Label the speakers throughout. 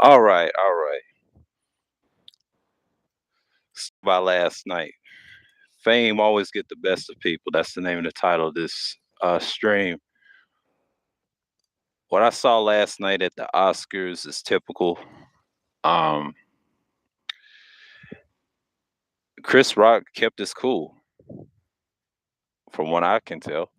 Speaker 1: All right. By last night, fame always get the best of people. That's the name of the title of this stream. What I saw last night at the Oscars is typical. Um, Chris Rock kept his cool, from what I can tell.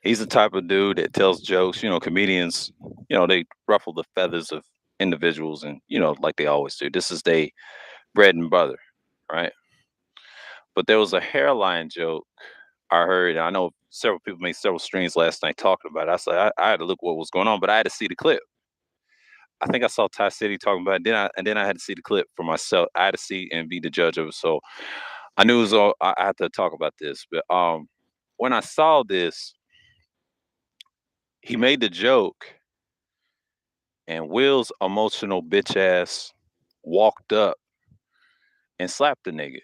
Speaker 1: He's the type of dude that tells jokes. Comedians, they ruffle the feathers of individuals, and like they always do. This is their bread and butter, right? But there was a hairline joke I heard. I know several people made several streams last night talking about it. I said I had to look what was going on, but I had to see the clip. I think I saw Ty City talking about it. Then I had to see the clip for myself. I had to see and be the judge of it. So I knew it was all, I had to talk about this. But when I saw this, he made the joke, and Will's emotional bitch ass walked up and slapped the nigga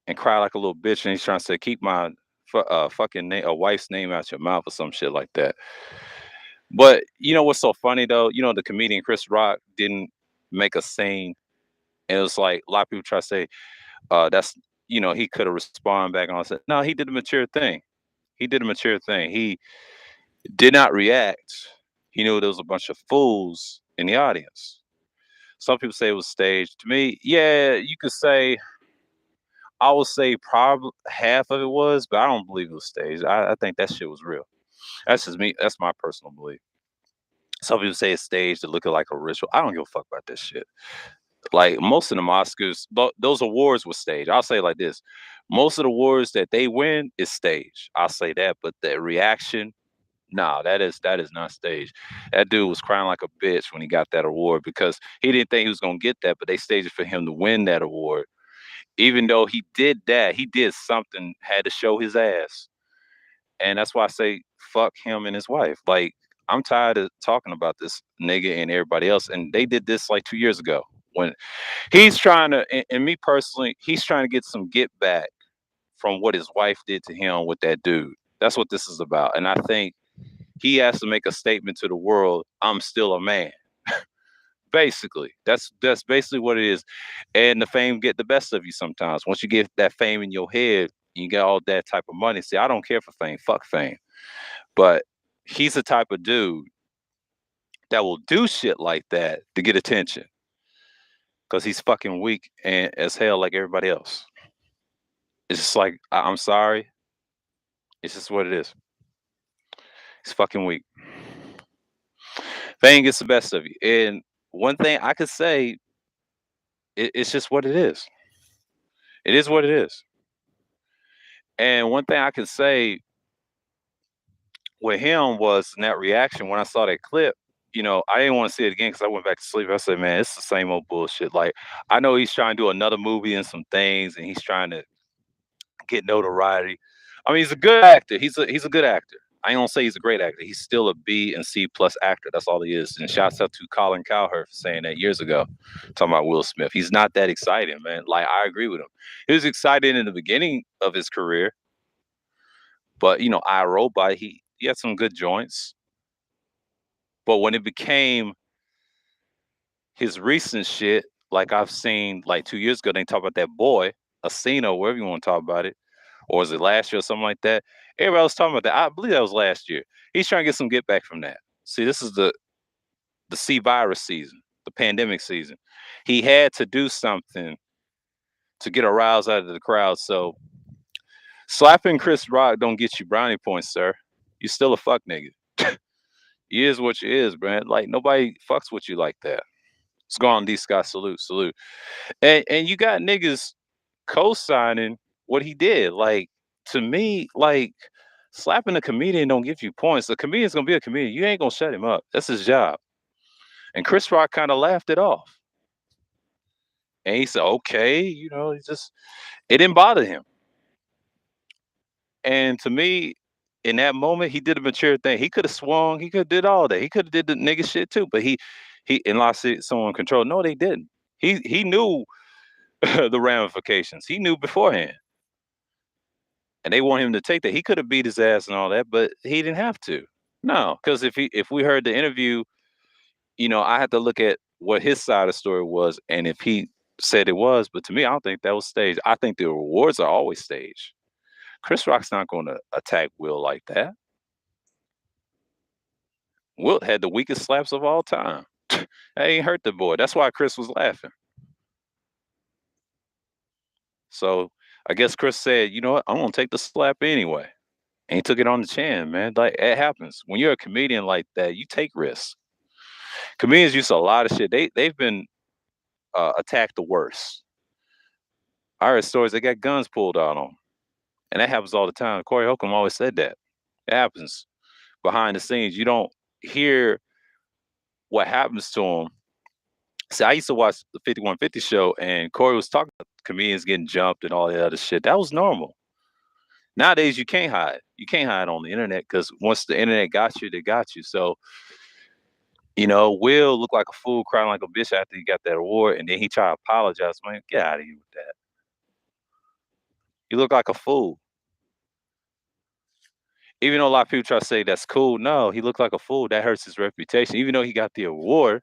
Speaker 1: and cried like a little bitch. And he's trying to say, "Keep my fucking name, a wife's name out your mouth," or some shit like that. But you know what's so funny though? The comedian Chris Rock didn't make a scene. And it was like a lot of people try to say, that's he could have responded back on. I said, no, he did a mature thing. He did a mature thing. He did not react. He knew there was a bunch of fools in the audience. Some people say it was staged. To me, yeah, you could say. I would say probably half of it was, but I don't believe it was staged. I think that shit was real. That's just me. That's my personal belief. Some people say it's staged to look like a ritual. I don't give a fuck about this shit. Like most of them Oscars, those awards were staged. I'll say it like this: most of the awards that they win is staged. I'll say that, but the reaction, nah, that is not staged. That dude was crying like a bitch when he got that award because he didn't think he was gonna get that, but they staged it for him to win that award. Even though he did that, he did something, had to show his ass, and that's why I say fuck him and his wife. Like I'm tired of talking about this nigga and everybody else, and they did this like 2 years ago when he's trying to, and me personally, he's trying to get some get back from what his wife did to him with that dude. That's what this is about. And I think he has to make a statement to the world, I'm still a man. Basically. That's basically what it is. And the fame get the best of you sometimes. Once you get that fame in your head, you get all that type of money. See, I don't care for fame. Fuck fame. But he's the type of dude that will do shit like that to get attention. Because he's fucking weak and as hell like everybody else. It's just like, I'm sorry. It's just what it is. It's fucking weak. Fame gets the best of you. And one thing I could say, it's just what it is. It is what it is. And one thing I could say with him was in that reaction when I saw that clip, I didn't want to see it again because I went back to sleep. I said, man, it's the same old bullshit. Like, I know he's trying to do another movie and some things, and he's trying to get notoriety. I mean, he's a good actor. He's a good actor. I ain't gonna say he's a great actor. He's still a B and C plus actor. That's all he is. And shouts out to Colin Cowherd for saying that years ago, talking about Will Smith. He's not that exciting, man. Like I agree with him. He was excited in the beginning of his career, but I Robot, he had some good joints. But when it became his recent shit, like I've seen like 2 years ago, they talk about that boy, Asino, wherever you want to talk about it, or was it last year or something like that? Everybody was talking about that. I believe that was last year. He's trying to get some get back from that. See, this is the C virus season, the pandemic season. He had to do something to get a rouse out of the crowd. So slapping Chris Rock don't get you brownie points, sir. You still a fuck nigga. You is what you is, man. Like nobody fucks with you like that. Let's go on, D Scott. Salute, salute. And you got niggas co-signing what he did. Like to me, like slapping a comedian don't give you points. The comedian's gonna be a comedian. You ain't gonna shut him up. That's his job. And Chris Rock kind of laughed it off. And he said, okay, he just it didn't bother him. And to me, in that moment, he did a mature thing. He could have swung, he could have did all that. He could have did the nigga shit too, but he and lost it someone control. No, they didn't. He knew the ramifications. He knew beforehand. And they want him to take that. He could have beat his ass and all that, but he didn't have to. No, because if we heard the interview, I had to look at what his side of the story was and if he said it was, but to me, I don't think that was staged. I think the rewards are always staged. Chris Rock's not gonna attack Will like that. Wilt had the weakest slaps of all time. That ain't hurt the boy. That's why Chris was laughing. So I guess Chris said, you know what? I'm gonna take the slap anyway. And he took it on the chin, man. Like it happens. When you're a comedian like that, you take risks. Comedians use a lot of shit. They've been attacked the worst. I heard stories they got guns pulled out on 'em, and that happens all the time. Corey Holcomb always said that. It happens behind the scenes. You don't hear what happens to them. See, I used to watch the 5150 show, and Corey was talking about comedians getting jumped and all that other shit. That was normal. Nowadays, you can't hide. You can't hide on the internet because once the internet got you, they got you. So, Will looked like a fool crying like a bitch after he got that award, and then he tried to apologize. Man, get out of here with that. You look like a fool. Even though a lot of people try to say that's cool, no, he looked like a fool. That hurts his reputation. Even though he got the award,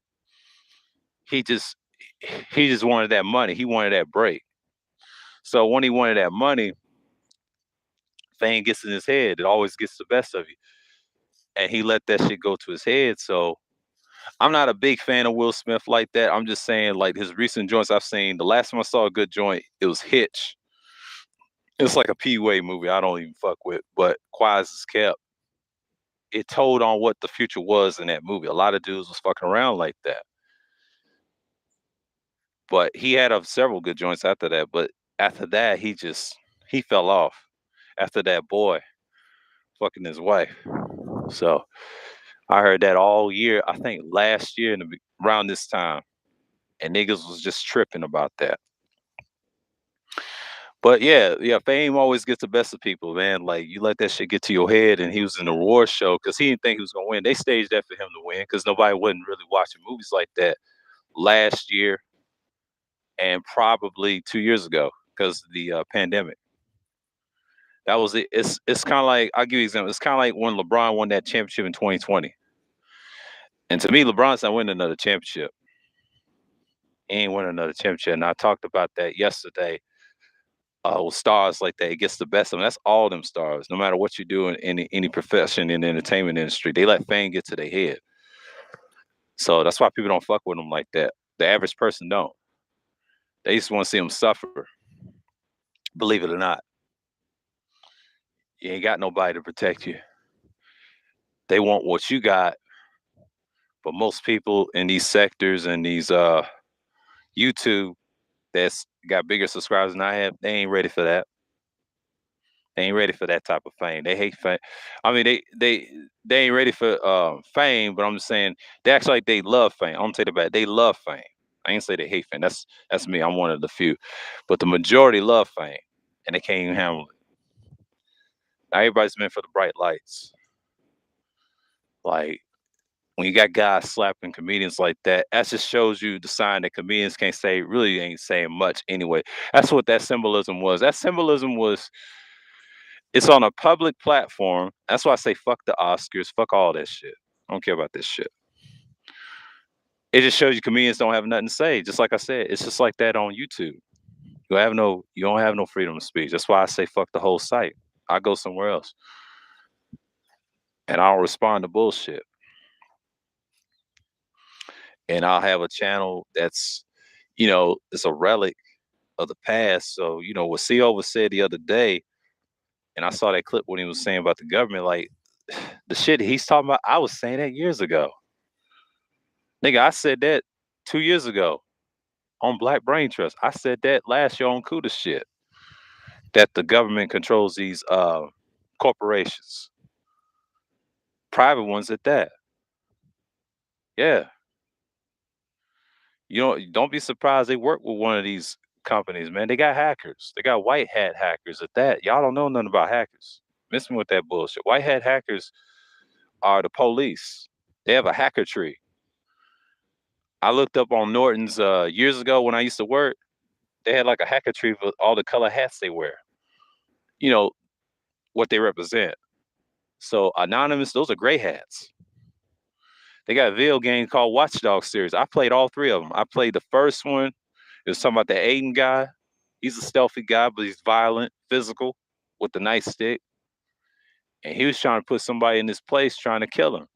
Speaker 1: he just he just wanted that money. He wanted that break. So when he wanted that money, fame gets in his head. It always gets the best of you. And he let that shit go to his head. So I'm not a big fan of Will Smith like that. I'm just saying, like his recent joints I've seen. The last time I saw a good joint, it was Hitch. It's like a P Way movie. I don't even fuck with, but Quiet as Kept. It told on what the future was in that movie. A lot of dudes was fucking around like that. But he had several good joints after that. But after that, he fell off. After that boy fucking his wife. So I heard that all year. I think last year around this time, and niggas was just tripping about that. But yeah, yeah, fame always gets the best of people, man. Like you let that shit get to your head, and he was in the award show because he didn't think he was gonna win. They staged that for him to win because nobody wasn't really watching movies like that last year and probably 2 years ago because the pandemic. That was it. It's kind of like I'll give you an example. It's kind of like when LeBron won that championship in 2020. And to me, LeBron's not winning another championship. He ain't winning another championship. And I talked about that yesterday. With stars like that, it gets the best of them. That's all them stars. No matter what you do in any profession in the entertainment industry, they let fame get to their head. So that's why people don't fuck with them like that. The average person don't. They just want to see them suffer. Believe it or not, you ain't got nobody to protect you. They want what you got, but most people in these sectors and these YouTube that's got bigger subscribers than I have, they ain't ready for that. They ain't ready for that type of fame. They hate fame. I mean, they ain't ready for fame, but I'm just saying they actually like they love fame. I'm gonna say that bad. They love fame. I ain't say they hate fame. That's me. I'm one of the few, but the majority love fame, and they can't even handle it. Not everybody's meant for the bright lights. Like when you got guys slapping comedians like that just shows you the sign that comedians can't say really ain't saying much anyway. That's what that symbolism was. That symbolism was it's on a public platform. That's why I say fuck the Oscars, fuck all that shit. I don't care about this shit. It just shows you comedians don't have nothing to say. Just like I said, it's just like that on YouTube. You don't have no freedom of speech. That's why I say fuck the whole site. I go somewhere else and I'll respond to bullshit. And I'll have a channel that's, it's a relic of the past. So, what Seover said the other day, and I saw that clip when he was saying about the government, like the shit he's talking about, I was saying that years ago. Nigga, I said that 2 years ago on Black Brain Trust. I said that last year on Kuda shit. That the government controls these corporations. Private ones at that. Yeah. Don't be surprised they work with one of these companies, man. They got hackers. They got white hat hackers at that. Y'all don't know nothing about hackers. Miss me with that bullshit. White hat hackers are the police. They have a hacker tree. I looked up on Norton's years ago when I used to work. They had like a hacker tree with all the color hats they wear. You know what they represent. So anonymous, those are gray hats. They got a video game called Watch Dogs series. I played all three of them. I played the first one. It was talking about the Aiden guy. He's a stealthy guy, but he's violent, physical, with the nice stick. And he was trying to put somebody in his place, trying to kill him,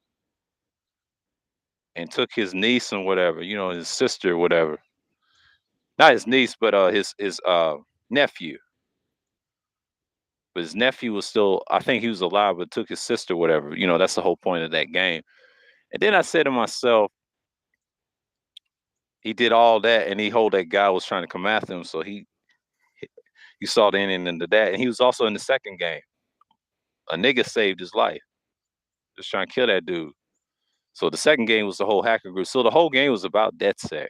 Speaker 1: and took his niece and whatever, his sister, or whatever. Not his niece, but his nephew. But his nephew was still, I think he was alive, but took his sister, whatever. That's the whole point of that game. And then I said to myself, he did all that, and he hold that guy was trying to come after him. So he saw the ending into that, and he was also in the second game. A nigga saved his life, just trying to kill that dude. So the second game was the whole hacker group. So the whole game was about DedSec,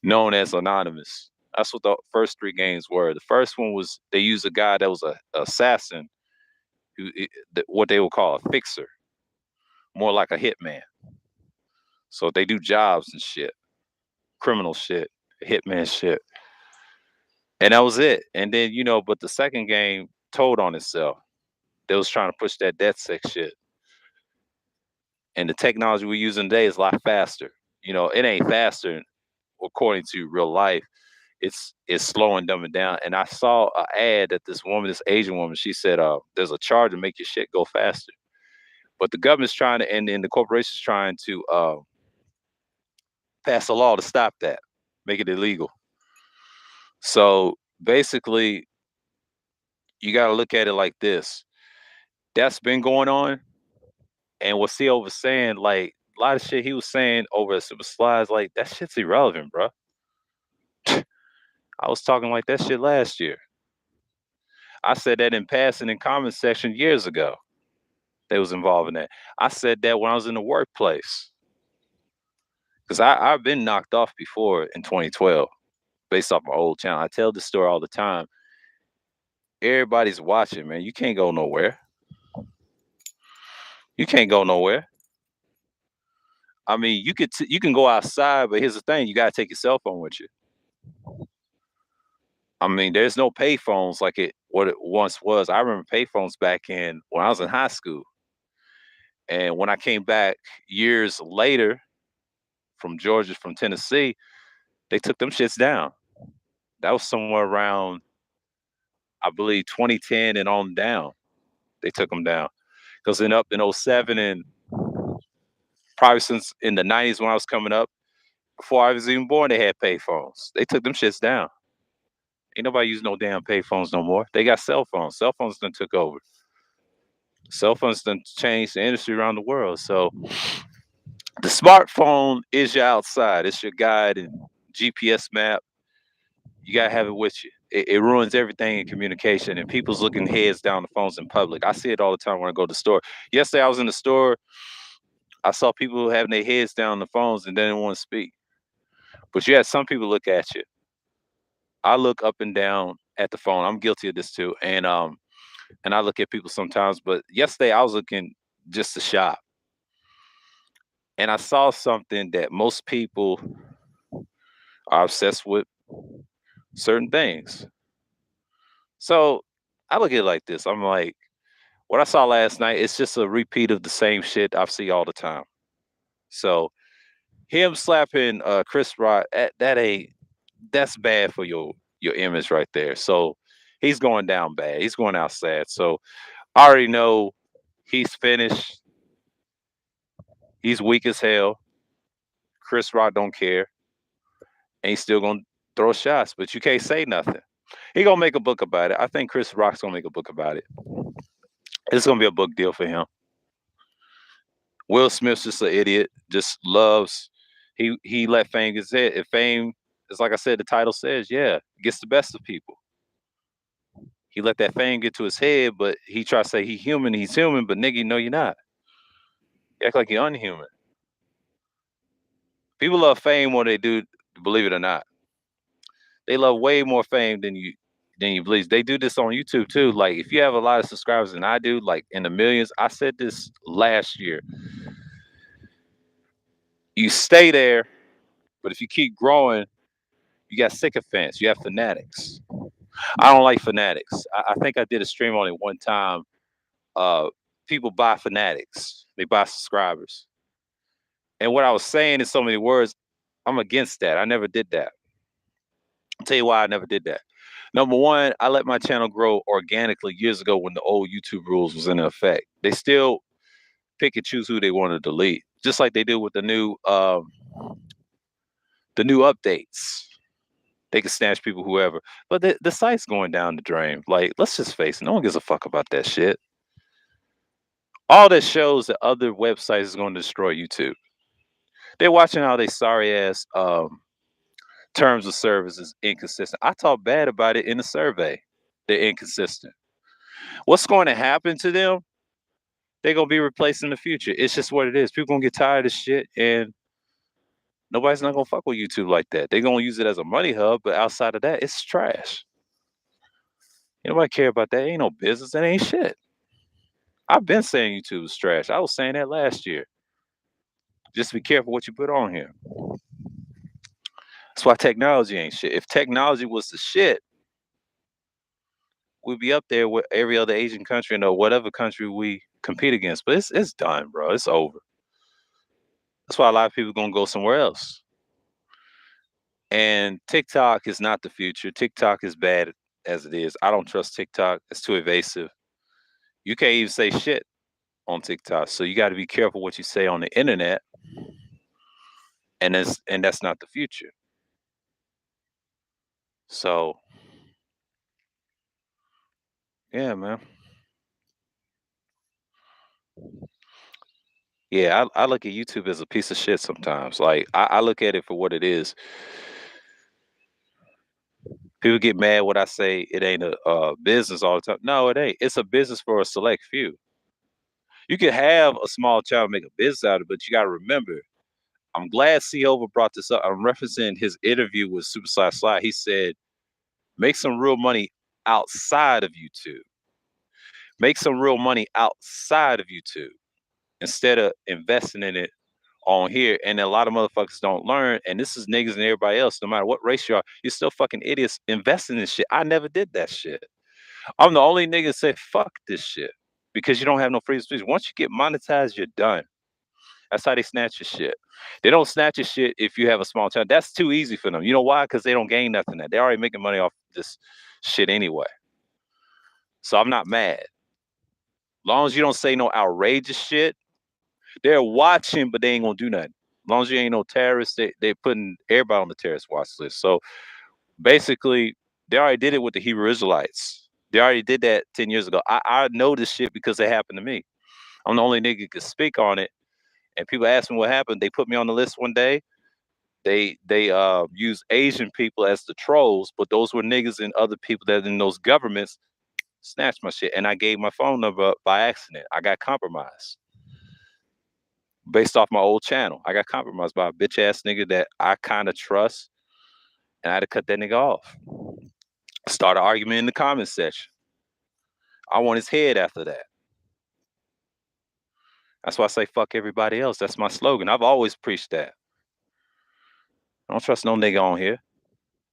Speaker 1: known as Anonymous. That's what the first three games were. The first one was they used a guy that was a assassin, what they would call a fixer, more like a hitman. So they do jobs and shit, criminal shit, hitman shit, and that was it. And then but the second game told on itself. They was trying to push that DedSec shit, and the technology we're using today is a lot faster. It ain't faster according to real life. It's slowing dumbing down. And I saw an ad that this Asian woman, she said, there's a charge to make your shit go faster. But the government's trying to, and the corporation's trying to pass a law to stop that, make it illegal. So basically, you got to look at it like this. That's been going on. And what CEO was saying, like a lot of shit he was saying over super slides, like that shit's irrelevant, bro. I was talking like that shit last year. I said that in passing in comment section years ago. They was involved in that. I said that when I was in the workplace. Because I've been knocked off before in 2012 based off my old channel. I tell this story all the time. Everybody's watching, man. You can't go nowhere. You can't go nowhere. I mean, you can go outside, but here's the thing: you gotta take your cell phone with you. I mean, there's no pay phones like what it once was. I remember pay phones back in when I was in high school. And when I came back years later from Georgia, from Tennessee, they took them shits down. That was somewhere around, I believe, 2010 and on down. They took them down. Because then up in '07 and probably since in the 90s when I was coming up, before I was even born, they had pay phones. They took them shits down. Ain't nobody using no damn pay phones no more. They got cell phones. Cell phones done took over. Cell phones done changed the industry around the world. So the smartphone is your outside. It's your guide and GPS map. You gotta have it with you. It ruins everything in communication, and people's looking heads down the phones in public. I see it all the time when I go to the store. Yesterday I was in the store. I saw people having their heads down the phones and they didn't want to speak. But you had some people look at you. I look up and down at the phone. I'm guilty of this too. And I look at people sometimes, but yesterday I was looking just to shop. And I saw something that most people are obsessed with, certain things. So I look at it like this. I'm like, what I saw last night, it's just a repeat of the same shit I see all the time. So him slapping Chris Rock, that's bad for your image right there. So he's going down bad. He's going out sad. So I already know he's finished. He's weak as hell. Chris Rock don't care. And he's still gonna throw shots, but you can't say nothing. He gonna make a book about it. I think Chris Rock's gonna make a book about it. It's gonna be a book deal for him. Will Smith's just an idiot. Just loves. He let fame get it. If fame is like I said, the title says, yeah, gets the best of people. He let that fame get to his head, but he tries to say he's human, but nigga, no, you're not. You act like you're unhuman. People love fame more than they do, believe it or not. They love way more fame than you believe. They do this on YouTube too. Like if you have a lot of subscribers than I do, like in the millions, I said this last year. You stay there, but if you keep growing, you got sycophants, you have fanatics. I don't like fanatics. I think I did a stream on it one time. People buy fanatics. They buy subscribers. And what I was saying in so many words, I'm against that. I never did that. I'll tell you why I never did that. Number one, I let my channel grow organically years ago when the old YouTube rules was in effect. They still pick and choose who they want to delete, just like they do with the new updates. They can snatch people, whoever. But the site's going down the drain. Like, let's just face it, no one gives a fuck about that shit. All that shows that other websites is going to destroy YouTube. They're watching how they sorry ass terms of service is inconsistent. I talk bad about it in the survey. They're inconsistent. What's going to happen to them? They're gonna be replaced in the future. It's just what it is. People gonna get tired of shit, and nobody's not gonna fuck with YouTube like that. They're gonna use it as a money hub, but outside of that, it's trash. Nobody care about that. Ain't no business. That ain't shit. I've been saying YouTube is trash. I was saying that last year. Just be careful what you put on here. That's why technology ain't shit. If technology was the shit, we'd be up there with every other Asian country or whatever country we compete against. But it's done, bro. It's over. That's why a lot of people gonna go somewhere else. And TikTok is not the future. TikTok is bad as it is. I don't trust TikTok. It's too evasive. You can't even say shit on TikTok. So you got to be careful what you say on the internet. And that's not the future. So yeah, man. Yeah, I look at YouTube as a piece of shit sometimes. Like I look at it for what it is. People get mad when I say it ain't a business all the time. No, it ain't. It's a business for a select few. You can have a small child make a business out of it, but you got to remember. I'm glad C. Over brought this up. I'm referencing his interview with Superside Sly. He said, make some real money outside of YouTube. Make some real money outside of YouTube instead of investing in it on here. And a lot of motherfuckers don't learn. And this is niggas and everybody else, no matter what race you are, you're still fucking idiots investing in shit. I never did that shit. I'm the only nigga that say fuck this shit because you don't have no freedom of speech. Once you get monetized, you're done. That's how they snatch your shit. They don't snatch your shit if you have a small channel. That's too easy for them. You know why? Because they don't gain nothing. That they're already making money off this shit anyway. So I'm not mad. Long as you don't say no outrageous shit, they're watching, but they ain't gonna do nothing. Long as you ain't no terrorist, they putting everybody on the terrorist watch list. So basically, they already did it with the Hebrew Israelites. They already did that 10 years ago. I know this shit because it happened to me. I'm the only nigga who could speak on it. And people ask me what happened. They put me on the list one day. They use Asian people as the trolls, but those were niggas and other people that in those governments snatched my shit. And I gave my phone number up by accident. I got compromised based off my old channel. I got compromised by a bitch ass nigga that I kind of trust, and I had to cut that nigga off. Start an argument in the comment section. I want his head after that. That's why I say fuck everybody else. That's my slogan. I've always preached that. I don't trust no nigga on here.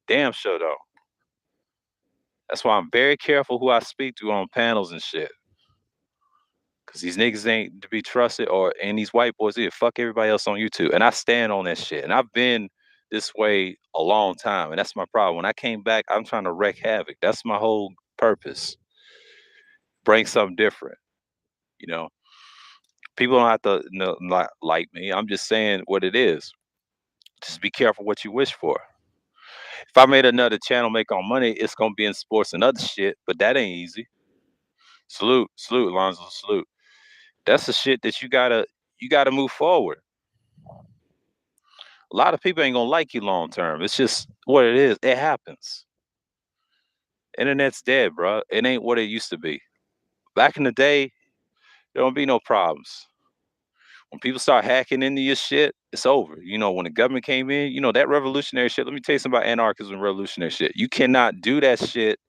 Speaker 1: Damn sure though. That's why I'm very careful who I speak to on panels and shit. Cause these niggas ain't to be trusted, and these white boys here fuck everybody else on YouTube. And I stand on that shit. And I've been this way a long time. And that's my problem. When I came back, I'm trying to wreak havoc. That's my whole purpose. Bring something different. You know, people don't have to not like me. I'm just saying what it is. Just be careful what you wish for. If I made another channel make on money, it's gonna be in sports and other shit, but that ain't easy. Salute, Alonzo, salute. That's the shit that you gotta move forward. A lot of people ain't gonna like you long term. It's just what it is. It happens. Internet's dead, bro. It ain't what it used to be. Back in the day, there don't be no problems. When people start hacking into your shit, it's over. When the government came in, that revolutionary shit. Let me tell you something about anarchism and revolutionary shit. You cannot do that shit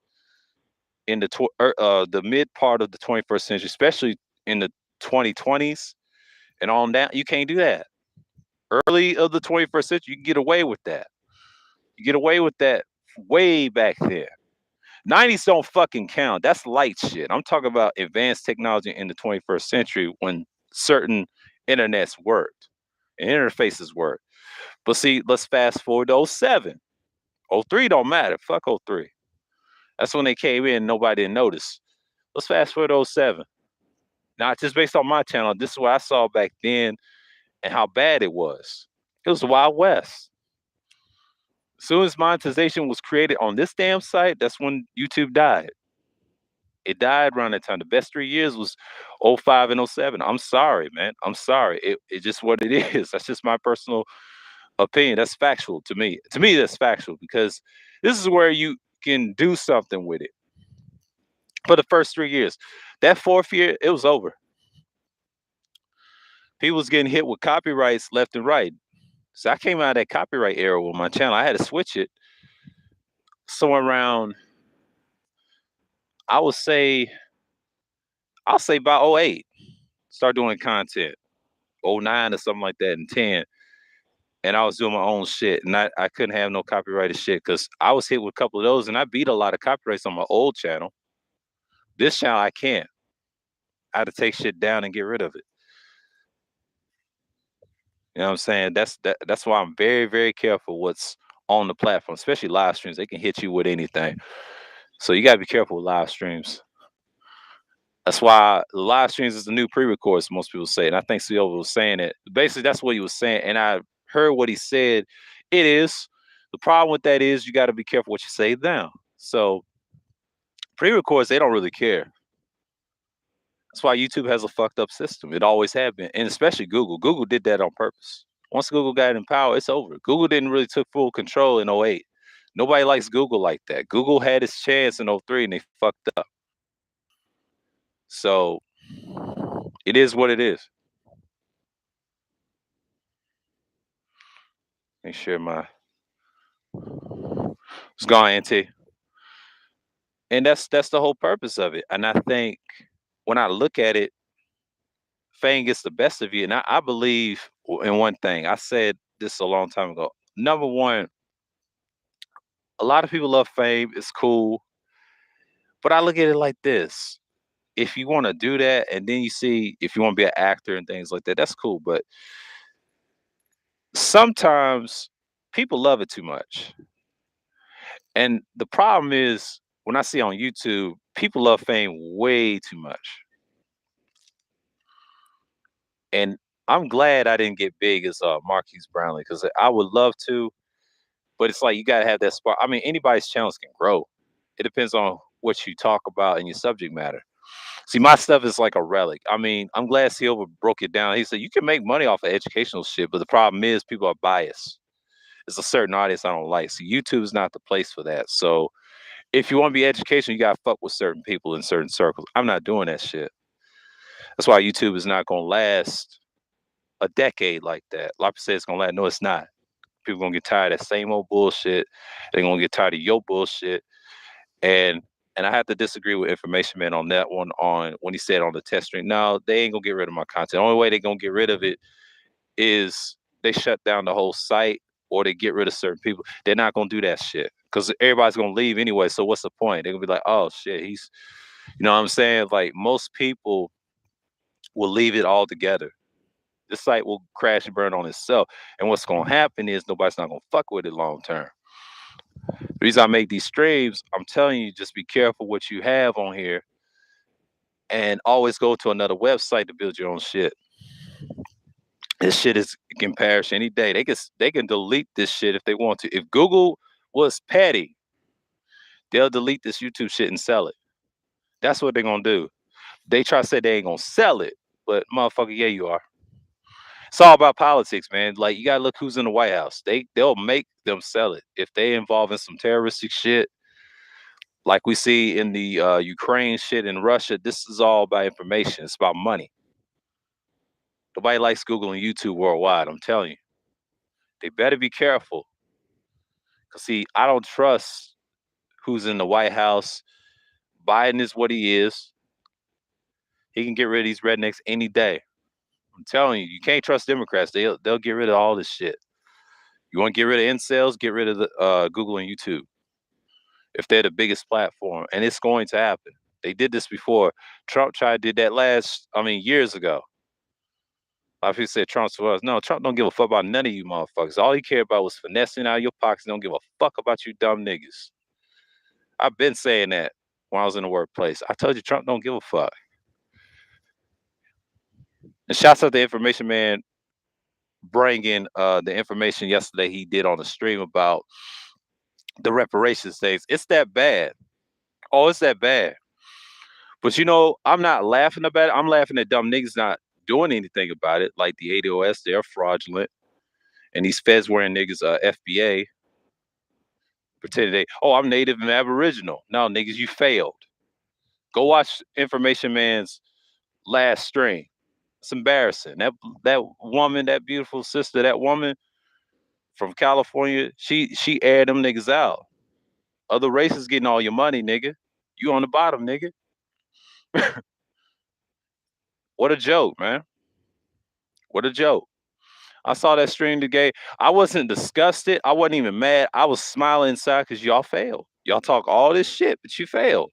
Speaker 1: in the mid part of the 21st century, especially in the 2020s and on down. You can't do that. Early of the 21st century, you can get away with that. You get away with that way back there. 90s don't fucking count. That's light shit. I'm talking about advanced technology in the 21st century when certain internets worked and interfaces work. But see, let's fast forward to '07. '03 don't matter. Fuck '03. That's when they came in. Nobody didn't notice. Let's fast forward to '07. Not just based on my channel. This is what I saw back then and how bad it was. It was the Wild West. As soon as monetization was created on this damn site, that's when YouTube died. It died around that time. The best 3 years was '05 and '07. I'm sorry, man. I'm sorry. It's just what it is. That's just my personal opinion. That's factual to me. To me, that's factual because this is where you can do something with it. For the first 3 years, that fourth year, it was over. People was getting hit with copyrights left and right. So I came out of that copyright era with my channel. I had to switch it somewhere around, I would say, I'll say about '08. Start doing content. '09 or something like that, and 10. And I was doing my own shit. And I couldn't have no copyrighted shit because I was hit with a couple of those and I beat a lot of copyrights on my old channel. This channel I can't. I had to take shit down and get rid of it. You know what I'm saying? That's why I'm very, very careful what's on the platform, especially live streams. They can hit you with anything. So you gotta be careful with live streams. That's why live streams is the new pre-records, most people say. And I think Silva was saying it. Basically, that's what he was saying. And I heard what he said. It is. The problem with that is you got to be careful what you say now. So pre-records, they don't really care. That's why YouTube has a fucked up system. It always have been. And especially Google. Google did that on purpose. Once Google got in power, it's over. Google didn't really took full control in '08. Nobody likes Google like that. Google had its chance in '03 and they fucked up. So it is what it is. Make sure my it's gone, NT. And that's the whole purpose of it. And I think when I look at it, fame gets the best of you. And I believe in one thing. I said this a long time ago. Number one, a lot of people love fame. It's cool. But I look at it like this. If you want to do that, and then you see if you want to be an actor and things like that, that's cool. But sometimes people love it too much. And the problem is when I see on YouTube, people love fame way too much. And I'm glad I didn't get big as Marquise Brownlee because I would love to, but it's like you gotta have that spark. I mean, anybody's channels can grow. It depends on what you talk about and your subject matter. See, my stuff is like a relic. I mean, I'm glad Silva broke it down. He said you can make money off of educational shit, but the problem is people are biased. It's a certain audience I don't like. So YouTube is not the place for that. So if you want to be educational, you gotta fuck with certain people in certain circles. I'm not doing that shit. That's why YouTube is not gonna last a decade like that. A lot of people say it's gonna last. No, it's not. People gonna get tired of that same old bullshit. They're gonna get tired of your bullshit. And I have to disagree with Information Man on that one on when he said on the test stream. No, they ain't gonna get rid of my content. The only way they're gonna get rid of it is they shut down the whole site or they get rid of certain people. They're not gonna do that shit. Because everybody's gonna leave anyway. So what's the point? They're gonna be like, oh shit, he's you know what I'm saying? Like most people will leave it all together. The site will crash and burn on itself. And what's gonna happen is nobody's not gonna fuck with it long term. The reason I make these streams, I'm telling you, just be careful what you have on here and always go to another website to build your own shit. This shit is can perish any day. They can delete this shit if they want to. If Google was petty, they'll delete this YouTube shit and sell it. That's what they're gonna do. They try to say they ain't gonna sell it, but motherfucker, yeah, you are. It's all about politics, man. Like you gotta look who's in the White House. They'll make them sell it if they involve in some terroristic shit, like we see in the Ukraine shit in Russia. This is all about information. It's about money. Nobody likes Google and YouTube worldwide. I'm telling you, they better be careful. Cause see, I don't trust who's in the White House. Biden is what he is. He can get rid of these rednecks any day. I'm telling you, you can't trust Democrats. They'll get rid of all this shit. You want to get rid of incels? Get rid of the Google and YouTube if they're the biggest platform, and it's going to happen. They did this before. Trump tried did that years ago. A lot of people said Trump's for us. No, Trump don't give a fuck about none of you motherfuckers. All he cared about was finessing out of your pockets. Don't give a fuck about you dumb niggas. I've been saying that when I was in the workplace. I told you Trump don't give a fuck. And shouts out the information man bringing the information yesterday he did on the stream about the reparations things. It's that bad. Oh, it's that bad. But I'm not laughing about it. I'm laughing at dumb niggas not doing anything about it. Like the ADOS, they're fraudulent. And these feds wearing niggas FBA pretending I'm native and aboriginal. No, niggas, you failed. Go watch Information Man's last stream. It's embarrassing. That woman, that beautiful sister, that woman from California, she aired them niggas out. Other races getting all your money, nigga. You on the bottom, nigga. What a joke, man. What a joke. I saw that stream today. I wasn't disgusted. I wasn't even mad. I was smiling inside because y'all failed. Y'all talk all this shit, but you failed.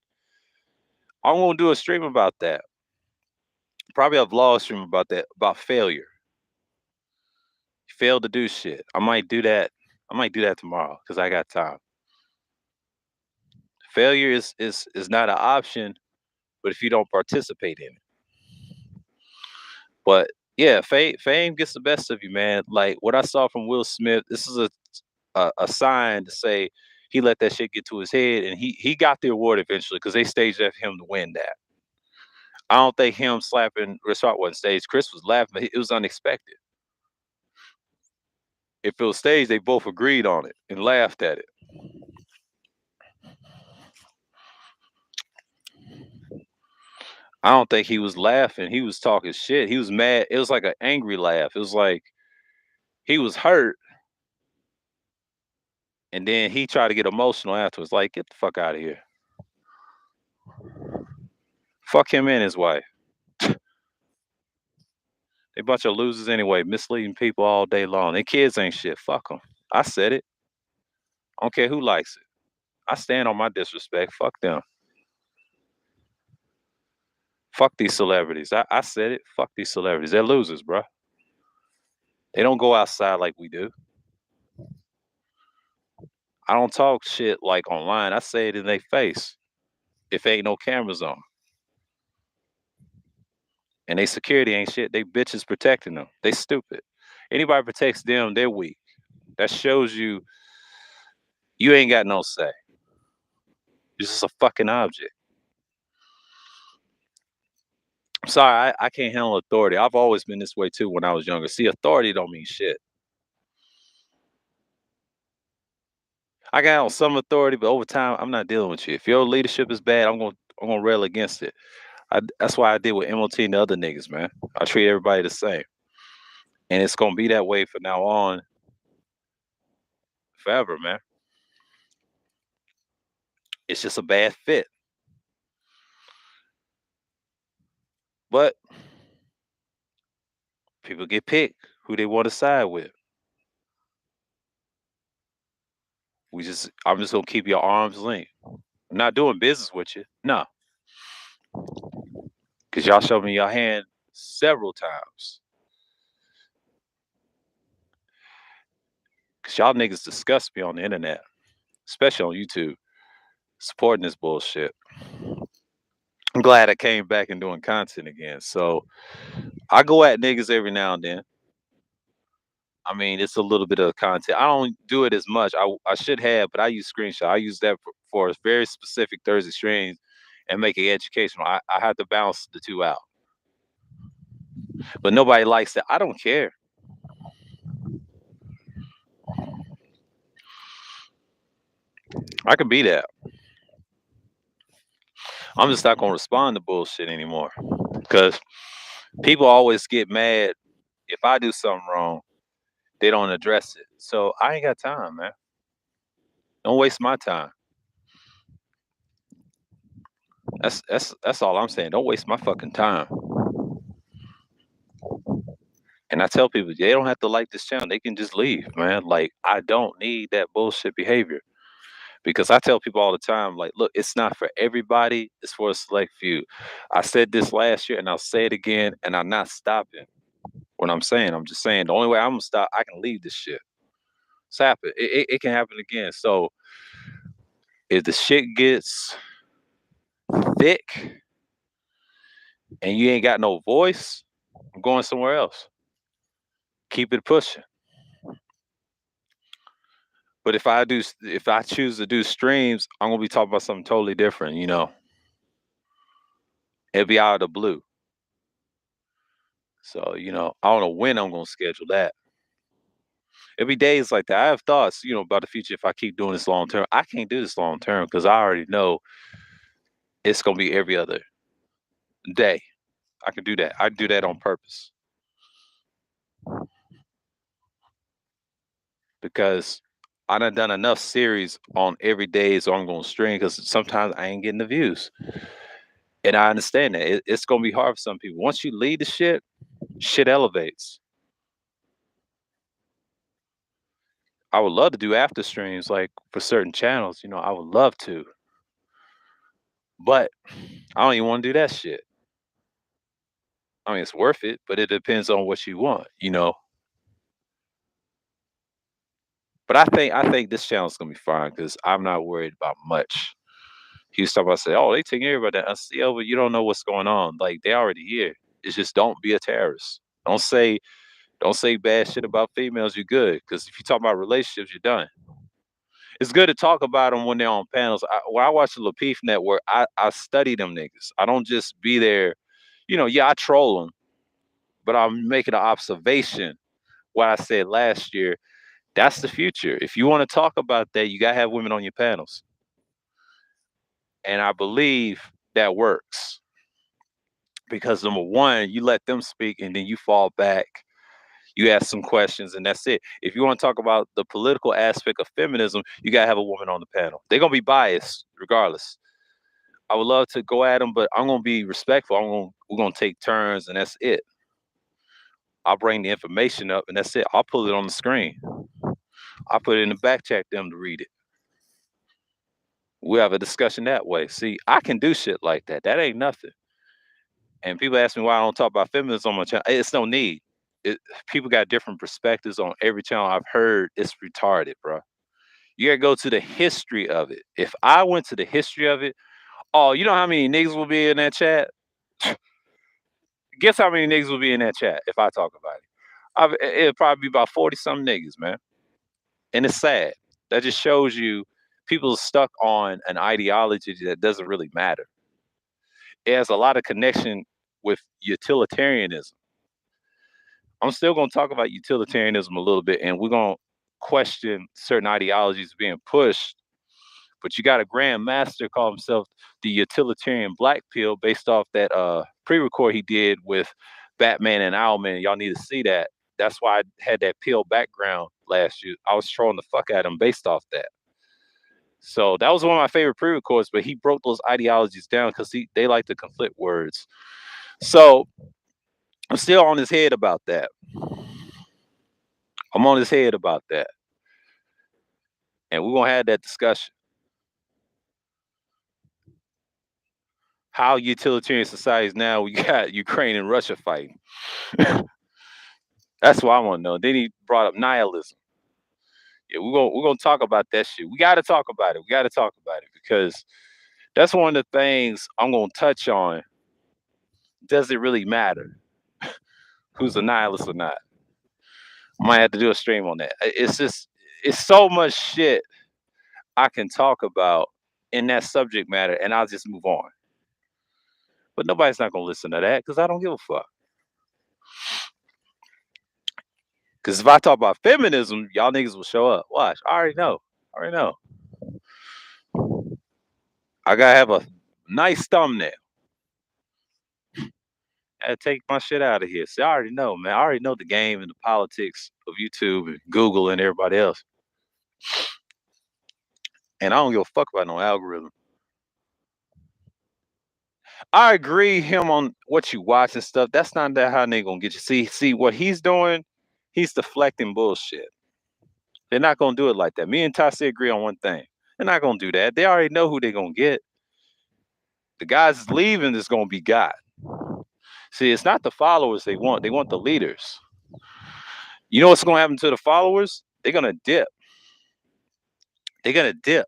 Speaker 1: I'm gonna do a stream about that. Probably a vlog stream about that, about failure. You failed to do shit. I might do that. I might do that tomorrow because I got time. Failure is not an option, but if you don't participate in it. But yeah, fame gets the best of you, man. Like what I saw from Will Smith, this is a sign to say he let that shit get to his head, and he got the award eventually because they staged that for him to win that. I don't think him slapping Chris Rock wasn't staged. Chris was laughing, but it was unexpected. If it was staged, they both agreed on it and laughed at it. I don't think he was laughing. He was talking shit. He was mad. It was like an angry laugh. It was like he was hurt. And then he tried to get emotional afterwards. Like, get the fuck out of here. Fuck him and his wife. They bunch of losers anyway, misleading people all day long. Their kids ain't shit. Fuck them. I said it. I don't care who likes it. I stand on my disrespect. Fuck them. Fuck these celebrities. I said it. Fuck these celebrities. They're losers, bro. They don't go outside like we do. I don't talk shit like online. I say it in their face. If ain't no cameras on. And they security ain't shit. They bitches protecting them. They stupid. Anybody protects them, they're weak. That shows you ain't got no say. You're just a fucking object. I'm sorry, I can't handle authority. I've always been this way too when I was younger. See, authority don't mean shit. I got on some authority, but over time, I'm not dealing with you. If your leadership is bad, I'm gonna rail against it. That's why I did with MOT and the other niggas, man. I treat everybody the same, and it's gonna be that way from now on, forever, man. It's just a bad fit. But people get picked who they want to side with. I'm just gonna keep your arms length. I'm not doing business with you. No. Cause y'all showed me your hand several times. Cause y'all niggas disgust me on the internet, especially on YouTube, supporting this bullshit. I'm glad I came back and doing content again. So I go at niggas every now and then. I mean, it's a little bit of content. I don't do it as much. I should have, but I use screenshot. I use that for very specific Thursday streams and make it educational. I have to balance the two out. But nobody likes that. I don't care. I can be that. I'm just not gonna respond to bullshit anymore. Because people always get mad if I do something wrong, they don't address it. So I ain't got time, man. Don't waste my time. That's all I'm saying. Don't waste my fucking time. And I tell people they don't have to like this channel. They can just leave, man. Like I don't need that bullshit behavior. Because I tell people all the time, like, look, it's not for everybody, it's for a select few. I said this last year and I'll say it again, and I'm not stopping. what I'm saying. I'm just saying the only way I'm gonna stop, I can leave this shit. It's happen. It can happen again. So if the shit gets thick and you ain't got no voice, I'm going somewhere else. Keep it pushing. But if I choose to do streams, I'm gonna be talking about something totally different. It'll be out of the blue. So I don't know when I'm gonna schedule that. Every day is like that. I have thoughts, about the future if I keep doing this long term. I can't do this long term because I already know it's gonna be every other day. I can do that. I do that on purpose because I done enough series on every day, so I'm gonna stream because sometimes I ain't getting the views, and I understand that it's gonna be hard for some people. Once you lead the shit elevates. I would love to do after streams like for certain channels. I would love to, but I don't even want to do that shit. I mean, it's worth it, but it depends on what you want. But I think this channel's gonna be fine because I'm not worried about much. He was talking about say, "Oh, they taking everybody down." I said, "Yo, but you don't know what's going on. Like they already here. It's just don't be a terrorist. Don't say bad shit about females. You're good because if you talk about relationships, you're done. It's good to talk about them when they're on panels. When I watch the Lapeef Network, I study them niggas. I don't just be there. Yeah, I troll them, but I'm making an observation. What I said last year, that's the future. If you want to talk about that, you gotta have women on your panels, and I believe that works because number one, you let them speak, and then you fall back. You ask some questions, and that's it. If you want to talk about the political aspect of feminism, you gotta have a woman on the panel. They're gonna be biased regardless. I would love to go at them, but I'm gonna be respectful. We're gonna take turns, and that's it. I'll bring the information up, and that's it. I'll pull it on the screen. I'll put it in the back chat them to read it. We have a discussion that way. See, I can do shit like that. That ain't nothing. And people ask me why I don't talk about feminism on my channel. It's no need. People got different perspectives on every channel I've heard. It's retarded, bro. You gotta go to the history of it. If I went to the history of it, oh, you know how many niggas will be in that chat? Guess how many niggas will be in that chat if I talk about it? It'll probably be about 40 some niggas, man. And it's sad. That just shows you people stuck on an ideology that doesn't really matter. It has a lot of connection with utilitarianism. I'm still going to talk about utilitarianism a little bit, and we're going to question certain ideologies being pushed. But you got a Grand Master call himself the utilitarian black pill based off that pre-record he did with Batman and Owlman. Y'all need to see that. That's why I had that pill background last year. I was trolling the fuck at him based off that. So that was one of my favorite pre-records, but he broke those ideologies down because they like to conflict words. So I'm still on his head about that. I'm on his head about that. And we're gonna have that discussion. How utilitarian societies now we got Ukraine and Russia fighting. That's what I want to know. Then he brought up nihilism. Yeah, we're gonna talk about that shit. We gotta talk about it. We gotta talk about it because that's one of the things I'm gonna touch on. Does it really matter who's a nihilist or not? I might have to do a stream on that. It's so much shit I can talk about in that subject matter, and I'll just move on. But nobody's not gonna listen to that because I don't give a fuck. Because if I talk about feminism, y'all niggas will show up. Watch, I already know. I already know. I gotta have a nice thumbnail. I take my shit out of here. See, I already know, man. I already know the game and the politics of YouTube and Google and everybody else. And I don't give a fuck about no algorithm. I agree him on what you watch and stuff. That's not that how they gonna get you. See what he's doing. He's deflecting bullshit. They're not gonna do it like that. Me and Tassi agree on one thing. They're not gonna do that. They already know who they're gonna get. The guys leaving is gonna be God. See, it's not the followers they want. They want the leaders. You know what's gonna happen to the followers? They're gonna dip. They're gonna dip.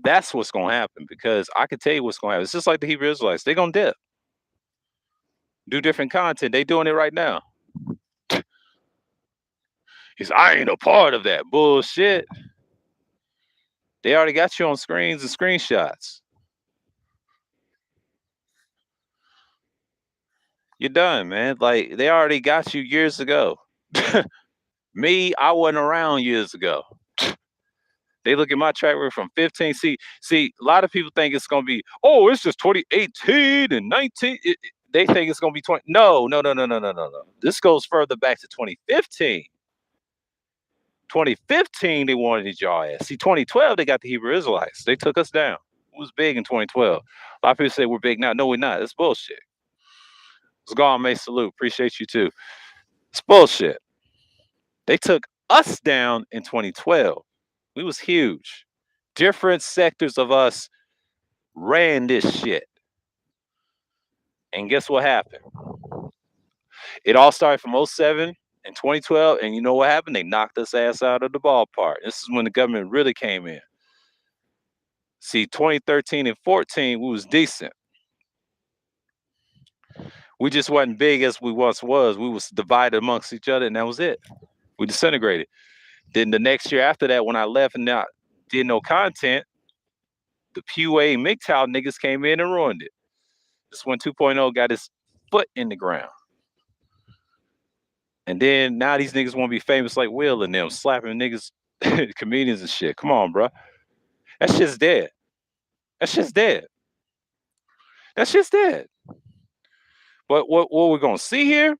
Speaker 1: That's what's gonna happen because I can tell you what's gonna happen. It's just like the Hebrew Israelites. They're gonna dip, do different content. They doing it right now. He's I ain't a part of that bullshit. They already got you on screens and screenshots. You're done, man. Like they already got you years ago. Me, I wasn't around years ago. They look at my track record from 15. See, a lot of people think it's gonna be, oh, it's just 2018 and 19. They think it's gonna be 20. No, no, no, no, no, no, no, no. This goes further back to 2015. 2015, they wanted y'all ass. See, 2012, they got the Hebrew Israelites. They took us down. It was big in 2012. A lot of people say we're big now. No, we're not. It's bullshit. It's gone, May salute. Appreciate you too. It's bullshit. They took us down in 2012. We was huge. Different sectors of us ran this shit. And guess what happened? It all started from 07 and 2012. And you know what happened? They knocked us ass out of the ballpark. This is when the government really came in. See, 2013 and 14, we was decent. We just wasn't big as we once was. We was divided amongst each other, and that was it. We disintegrated. Then the next year after that, when I left and not did no content, the PUA MGTOW niggas came in and ruined it. This when 2.0 got his foot in the ground. And then now these niggas want to be famous like Will and them, slapping niggas, comedians and shit. Come on, bro. That shit's dead. That shit's dead. That shit's dead. But what we're gonna see here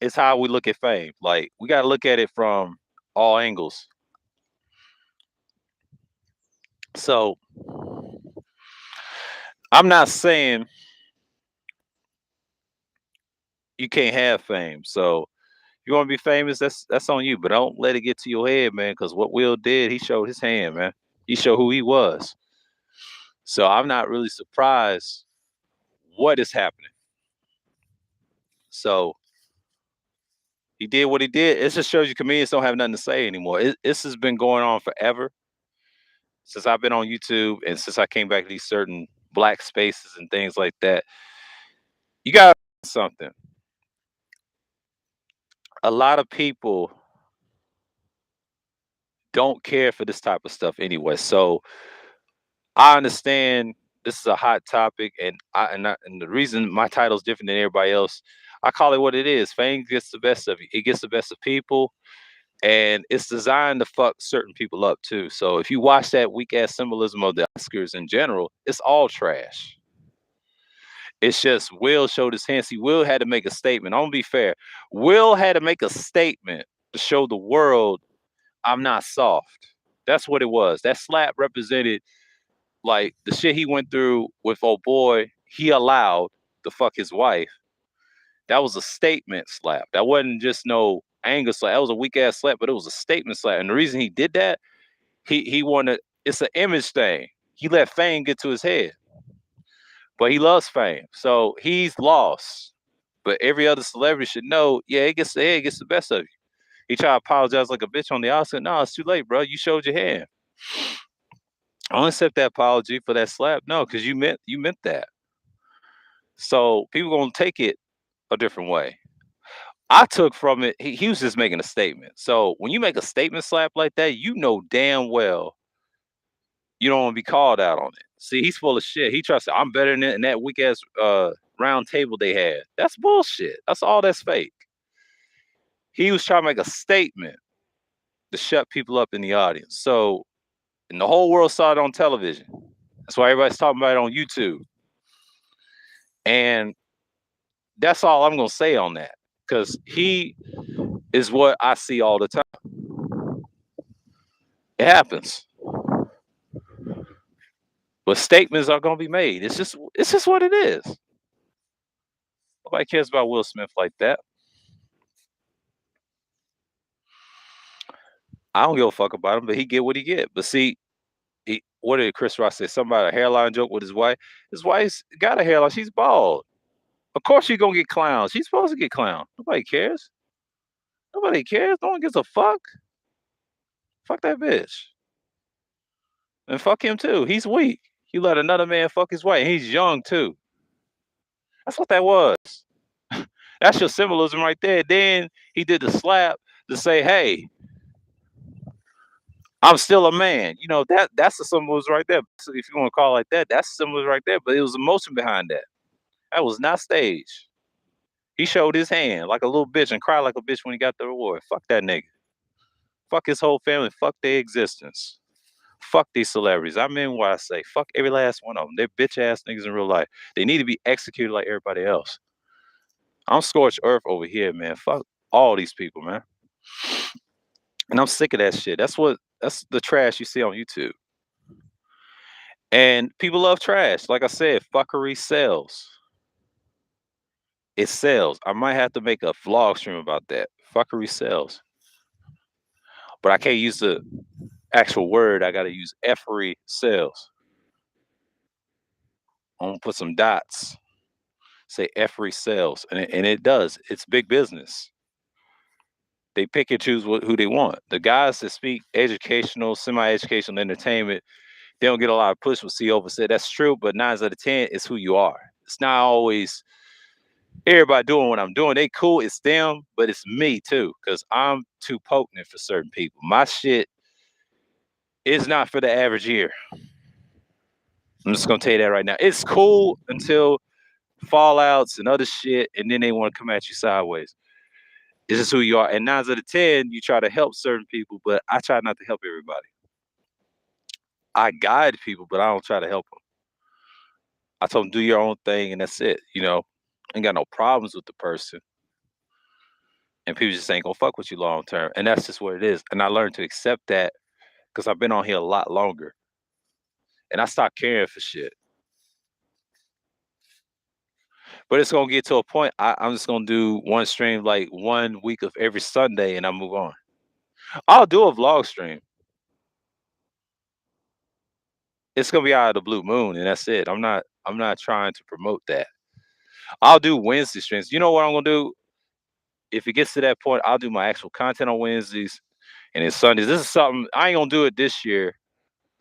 Speaker 1: is how we look at fame. Like we gotta look at it from all angles. So I'm not saying you can't have fame. So you want to be famous, that's on you. But don't let it get to your head, man. Because what Will did, he showed his hand, man. He showed who he was. So I'm not really surprised what is happening. So he did what he did. It just shows you comedians don't have nothing to say anymore. This has been going on forever since I've been on YouTube and since I came back to these certain black spaces and things like that. You got something. A lot of people don't care for this type of stuff anyway. So I understand this is a hot topic, and and the reason my title is different than everybody else, I call it what it is. Fame gets the best of you. It gets the best of people, and it's designed to fuck certain people up too. So if you watch that weak ass symbolism of the Oscars in general, it's all trash. It's just Will showed his hand. See, Will had to make a statement. I'm gonna be fair. Will had to make a statement to show the world I'm not soft. That's what it was. That slap represented like the shit he went through with old boy. He allowed to fuck his wife. That was a statement slap. That wasn't just no anger slap. That was a weak ass slap, but it was a statement slap. And the reason he did that, he wanted. It's an image thing. He let fame get to his head, but he loves fame, so he's lost. But every other celebrity should know. Yeah, it gets the head, gets the best of you. He tried to apologize like a bitch on the outside. No, it's too late, bro. You showed your hand. I don't accept that apology for that slap. No, because you meant that. So people gonna take it a different way. I took from it, he was just making a statement. So when you make a statement slap like that, you know damn well you don't want to be called out on it. See, he's full of shit. He tries to say, I'm better than it, and that weak ass round table they had. That's bullshit. That's all that's fake. He was trying to make a statement to shut people up in the audience. So, and the whole world saw it on television. That's why everybody's talking about it on YouTube. And that's all I'm gonna say on that. Because he is what I see all the time. It happens. But statements are gonna be made. It's just what it is. Nobody cares about Will Smith like that. I don't give a fuck about him, but he get what he get. But see, what did Chris Rock say? Something about a hairline joke with his wife. His wife's got a hairline. She's bald. Of course she's gonna get clowned. She's supposed to get clowned. Nobody cares. Nobody cares. No one gives a fuck. Fuck that bitch. And fuck him too. He's weak. He let another man fuck his wife. He's young too. That's what that was. That's your symbolism right there. Then he did the slap to say, hey, I'm still a man. You know, that's the symbolism right there. So if you want to call it like that, that's the symbolism right there. But it was emotion behind that. That was not staged. He showed his hand like a little bitch and cried like a bitch when he got the reward. Fuck that nigga. Fuck his whole family. Fuck their existence. Fuck these celebrities. I mean what I say. Fuck every last one of them. They're bitch ass niggas in real life. They need to be executed like everybody else. I'm scorched earth over here, man. Fuck all these people, man. And I'm sick of that shit. That's the trash you see on YouTube. And people love trash. Like I said, fuckery sells. It sells. I might have to make a vlog stream about that. Fuckery sells. But I can't use the actual word. I gotta use effery sells. I'm gonna put some dots. Say effery sells. And it does. It's big business. They pick and choose who they want. The guys that speak educational, semi-educational entertainment, they don't get a lot of push. What Over said that's true, but 9 out of 10 is who you are. It's not always everybody doing what I'm doing. They cool, it's them, but it's me too, because I'm too potent for certain people. My shit is not for the average ear. I'm just gonna tell you that right now. It's cool until fallouts and other shit, and then they want to come at you sideways. This is who you are. And 9 out of 10, you try to help certain people, but I try not to help everybody. I guide people, but I don't try to help them. I told them do your own thing, and that's it. You know, ain't got no problems with the person, and people just ain't gonna fuck with you long term, and that's just what it is. And I learned to accept that because I've been on here a lot longer, and I stopped caring for shit. But it's gonna get to a point. I'm just gonna do one stream like 1 week of every Sunday, and I move on. I'll do a vlog stream. It's gonna be out of the blue moon, and that's it. I'm not trying to promote that. I'll do Wednesday streams. You know what I'm gonna do? If it gets to that point, I'll do my actual content on Wednesdays and then Sundays. This is something I ain't gonna do it this year,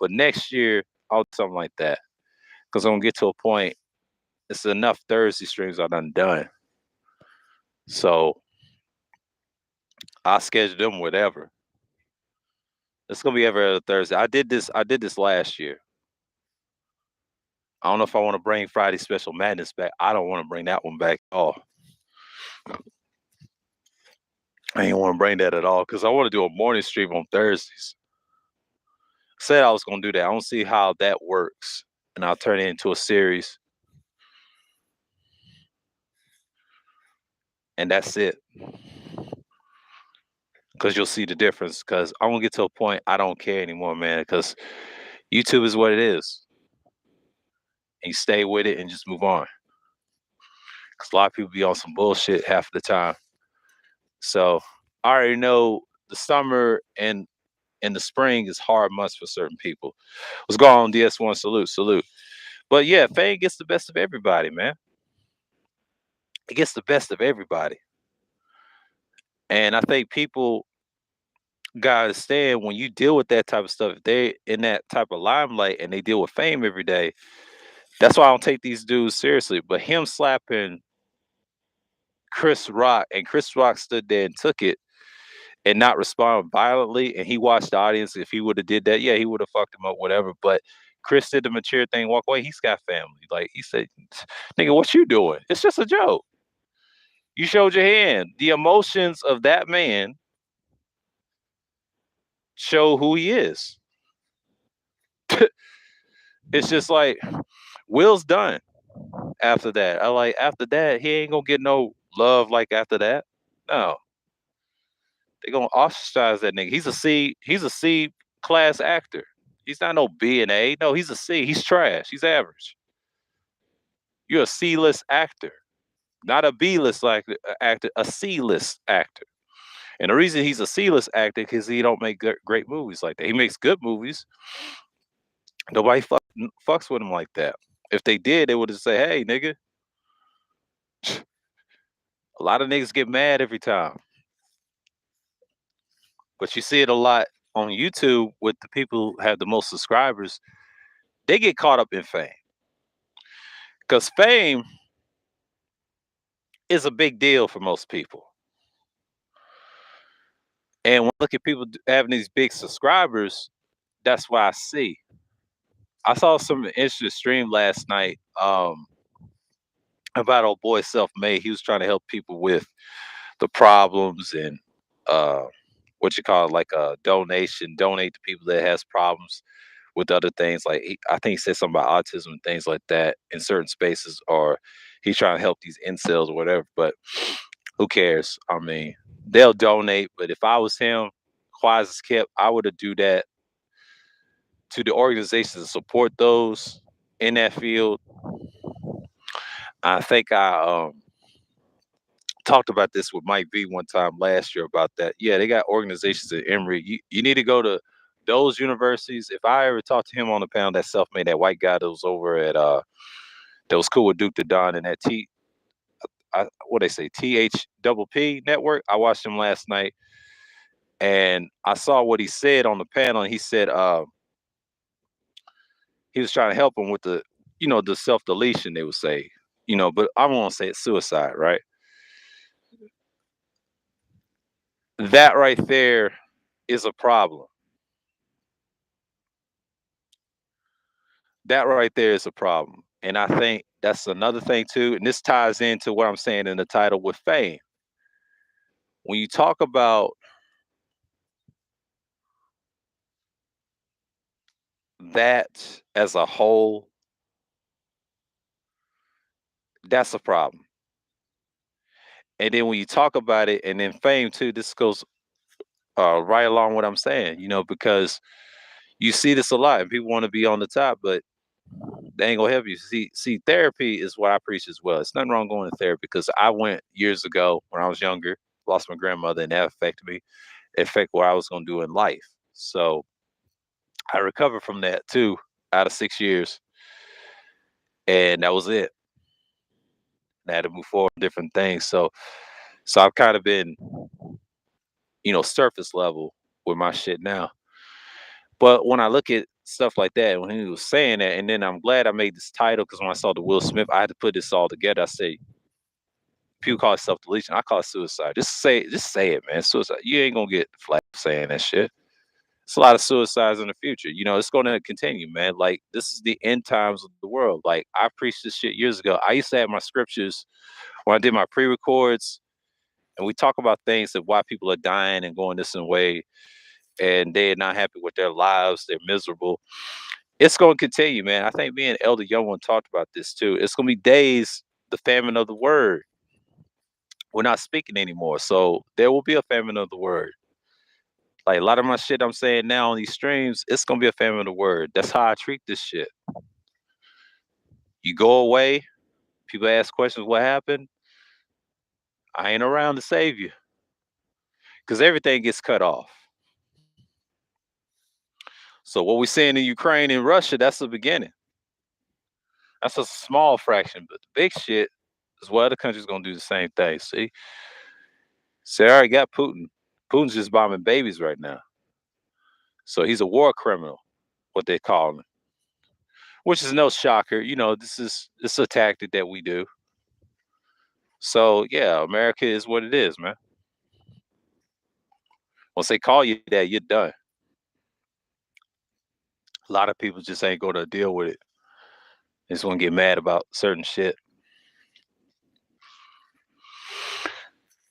Speaker 1: but next year I'll do something like that. Cause I'm gonna get to a point. It's enough Thursday streams I've done. So I'll schedule them whatever. It's gonna be every other Thursday. I did this last year. I don't know if I want to bring Friday Special Madness back. I don't want to bring that one back at all. I ain't want to bring that at all because I want to do a morning stream on Thursdays. Said I was gonna do that. I don't see how that works, and I'll turn it into a series, and that's it. Because you'll see the difference. Because I'm gonna get to a point I don't care anymore, man. Because YouTube is what it is, and you stay with it and just move on. Because a lot of people be on some bullshit half of the time. So I already know the summer and the spring is hard months for certain people. What's going on, DS1? Salute, salute. But yeah, fame gets the best of everybody, man. It gets the best of everybody. And I think people gotta understand when you deal with that type of stuff, if they in that type of limelight and they deal with fame every day. That's why I don't take these dudes seriously. But him slapping Chris Rock and Chris Rock stood there and took it and not respond violently, and he watched the audience. If he would have did that, yeah, he would have fucked him up, whatever. But Chris did the mature thing, walk away. He's got family. Like he said, nigga, what you doing? It's just a joke. You showed your hand. The emotions of that man show who he is. It's just like Will's done after that. I like after that, he ain't gonna get no love like after that. No. They gonna ostracize that nigga. He's a C class actor. He's not no B and A. No, he's a C. He's trash. He's average. You're a C-list actor, not a B-list actor, a C-list actor. And the reason he's a C-list actor because he don't make great movies like that. He makes good movies. Nobody fucks with him like that. If they did, they would have said, "Hey, nigga, A lot of niggas get mad every time, but you see it a lot on YouTube with the people who have the most subscribers. They get caught up in fame because fame is a big deal for most people. And when I look at people having these big subscribers, that's why I see. I saw some interesting stream last night about old boy Self Made. He was trying to help people with the problems and uh, what you call it, like a donation, donate to people that has problems with other things. Like I think he said something about autism and things like that in certain spaces, or he's trying to help these incels or whatever. But who cares? I mean, they'll donate. But if I was him, quiet as kept, I would have do that to the organizations that support those in that field. I think I talked about this with Mike V one time last year about that. Yeah, they got organizations at Emory. You need to go to those universities. If I ever talked to him on the panel, that self-made, that white guy that was over at that was cool with Duke the Don and that what they say, THPP network. I watched him last night and I saw what he said on the panel, and he said he was trying to help him with the self-deletion, they would say, but I won't say it's suicide, right? That right there is a problem. That right there is a problem. And I think that's another thing too. And this ties into what I'm saying in the title with fame. When you talk about that as a whole, that's a problem. And then when you talk about it and then fame too, this goes right along what I'm saying, because you see this a lot and people want to be on the top, but they ain't gonna help you. See, therapy is what I preach as well. It's nothing wrong going to therapy because I went years ago when I was younger, lost my grandmother, and that affected me. It affected what I was gonna do in life. So I recovered from that too out of 6 years, and that was it. I had to move forward with different things. So I've kind of been, surface level with my shit now. But when I look at stuff like that, when he was saying that, and then I'm glad I made this title because when I saw the Will Smith, I had to put this all together. I say, people call it self deletion. I call it suicide. Just say it, man. Suicide. You ain't gonna get flat saying that shit. It's a lot of suicides in the future. It's going to continue, man. Like this is the end times of the world. Like I preached this shit years ago. I used to have my scriptures when I did my pre-records, and we talk about things of why people are dying and going this way, and they're not happy with their lives. They're miserable. It's going to continue, man. I think me and Elder Young one talked about this too. It's going to be days, the famine of the word. We're not speaking anymore, so there will be a famine of the word. Like a lot of my shit I'm saying now on these streams, it's gonna be a family of the word. That's how I treat this shit. You go away, people ask questions, what happened? I ain't around to save you. Because everything gets cut off. So what we're seeing in Ukraine and Russia, that's the beginning. That's a small fraction, but the big shit is what other countries gonna do the same thing. See, I already got Putin. Putin's just bombing babies right now. So he's a war criminal, what they call him. Which is no shocker. This is a tactic that we do. So yeah, America is what it is, man. Once they call you that, you're done. A lot of people just ain't gonna deal with it. They just want to get mad about certain shit.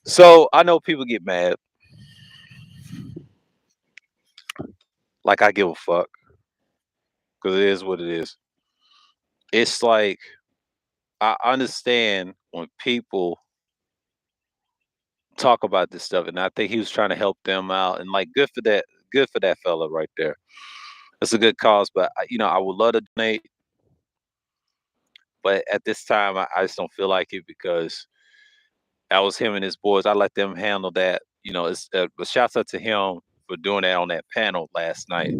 Speaker 1: So I know people get mad. Like I give a fuck because it is what it is. It's like I understand when people talk about this stuff, and I think he was trying to help them out, and like good for that fella right there. It's a good cause, but I would love to donate, but at this time I just don't feel like it because that was him and his boys. I let them handle that. But shouts out to him for doing that on that panel last night.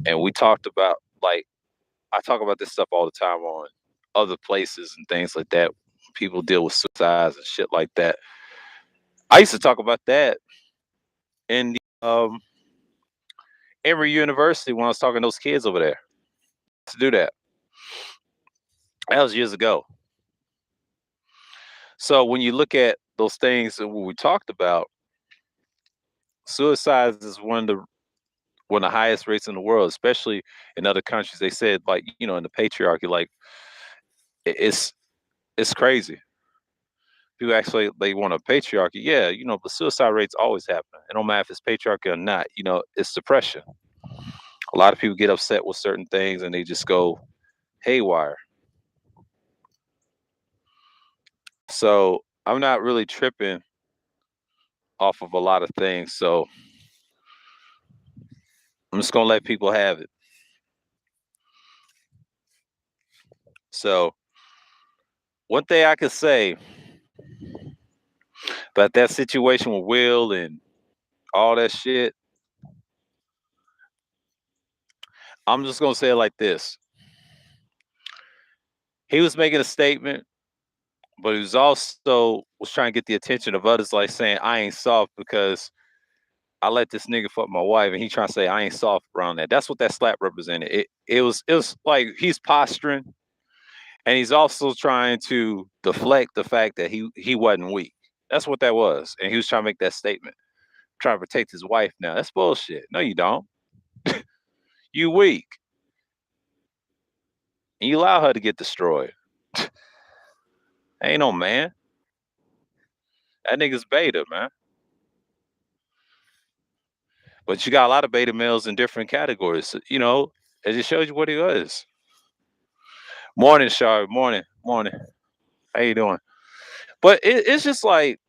Speaker 1: And we talked about like I talk about this stuff all the time on other places and things like that. people deal with suicides and shit like that. I used to talk about that in Emory University when I was talking to those kids over there to do that. That was years ago. So when you look at those things that we talked about, suicides is one of the highest rates in the world, especially in other countries. They said, like, in the patriarchy, like, it's crazy. People actually they want a patriarchy. Yeah, but suicide rates always happen. It don't matter if it's patriarchy or not. It's depression. A lot of people get upset with certain things and they just go haywire. So I'm not really tripping off of a lot of things. So I'm just gonna let people have it. So one thing I could say about that situation with Will and all that shit, I'm just gonna say it like this. He was making a statement, but he was trying to get the attention of others, like saying, I ain't soft because I let this nigga fuck my wife, and he trying to say I ain't soft around that. That's what that slap represented. It was like he's posturing, and he's also trying to deflect the fact that he wasn't weak. That's what that was, and he was trying to make that statement, trying to protect his wife. Now that's bullshit. No, you don't. You weak, and you allow her to get destroyed. Ain't no man. That nigga's beta, man. But you got a lot of beta males in different categories. It just shows you what he was. Morning, Shar. Morning, morning. How you doing? But it's just like,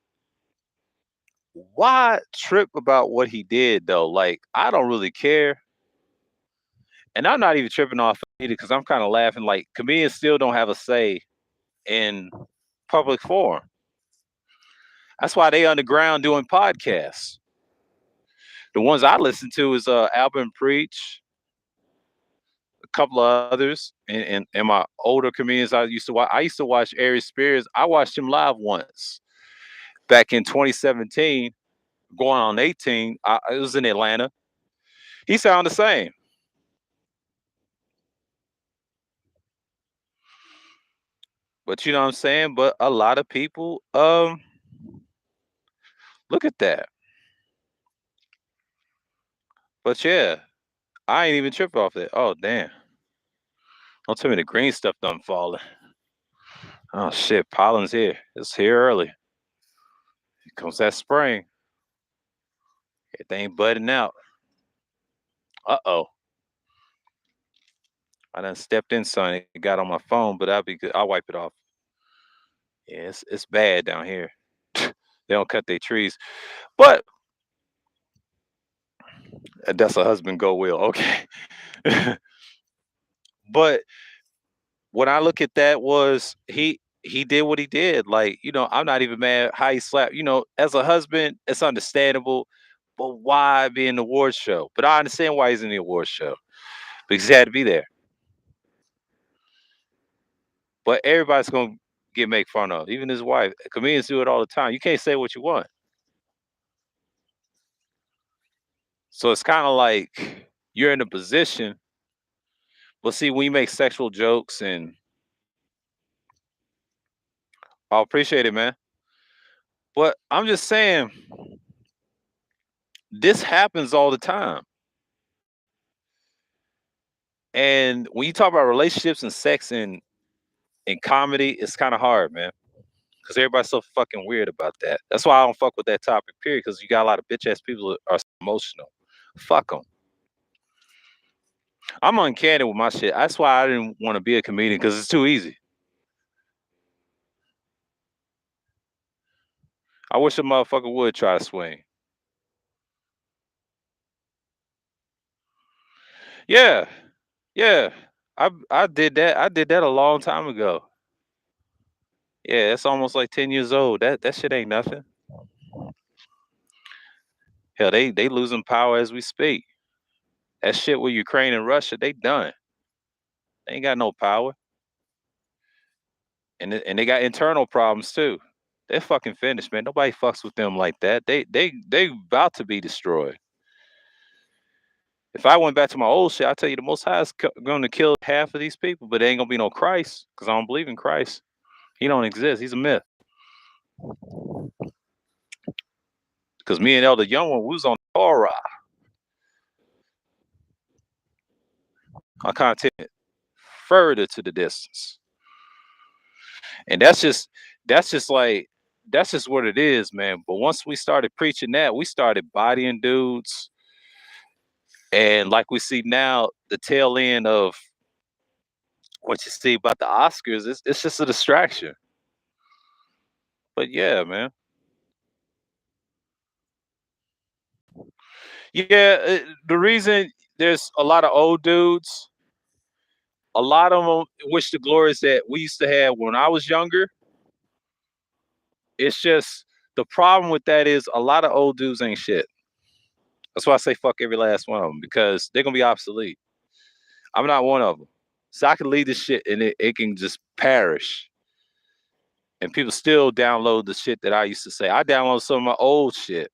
Speaker 1: why trip about what he did though? Like, I don't really care, and I'm not even tripping off either because I'm kind of laughing. Like, comedians still don't have a say in public forum. That's why they underground doing podcasts. The ones I listen to is Album Preach, a couple of others, and my older comedians I used to watch. I used to watch Aries Spears. I watched him live once back in 2017, going on 18. It was in Atlanta. He sounded the same. But you know what I'm saying? But a lot of people, look at that. But yeah, I ain't even tripping off that. Oh damn. Don't tell me the green stuff done falling. Oh shit, pollen's here. It's here early. Here comes that spring. Everything budding out. Uh-oh. I done stepped in son. It got on my phone, but I'll be good. I'll wipe it off. Yeah, it's bad down here. They don't cut their trees. But that's a husband go will. Okay. But when I look at that was he did what he did. Like, I'm not even mad how he slapped. As a husband, it's understandable, but why be in the award show? But I understand why he's in the award show because he had to be there. But everybody's gonna get make fun of, even his wife. Comedians do it all the time. You can't say what you want. So it's kind of like you're in a position. But see, when you make sexual jokes and I appreciate it, man. But I'm just saying, this happens all the time. And when you talk about relationships and sex in comedy, it's kind of hard, man. Because everybody's so fucking weird about that. That's why I don't fuck with that topic, period. Because you got a lot of bitch ass people that are emotional. Fuck them. I'm uncanny with my shit. That's why I didn't want to be a comedian because it's too easy. I wish a motherfucker would try to swing. Yeah, yeah. I did that. I did that a long time ago. Yeah, it's almost like 10 years old. That shit ain't nothing. Hell, they losing power as we speak. That shit with Ukraine and Russia, they done. They ain't got no power. and they got internal problems too. They're fucking finished, man. Nobody fucks with them like that. They about to be destroyed. If I went back to my old shit, I tell you, the Most High is going to kill half of these people, but there ain't gonna be no Christ because I don't believe in Christ. He don't exist. He's a myth. Because me and Elder Young One, we was on Torah. I content further to the distance, and that's just what it is, man. But once we started preaching that, we started bodying dudes, and like we see now, the tail end of what you see about the Oscars, it's just a distraction. But yeah, man. Yeah, the reason there's a lot of old dudes, a lot of them wish the glories that we used to have when I was younger. It's just the problem with that is a lot of old dudes ain't shit. That's why I say fuck every last one of them because they're gonna be obsolete. I'm not one of them. So I can lead this shit and it can just perish. And people still download the shit that I used to say. I download some of my old shit.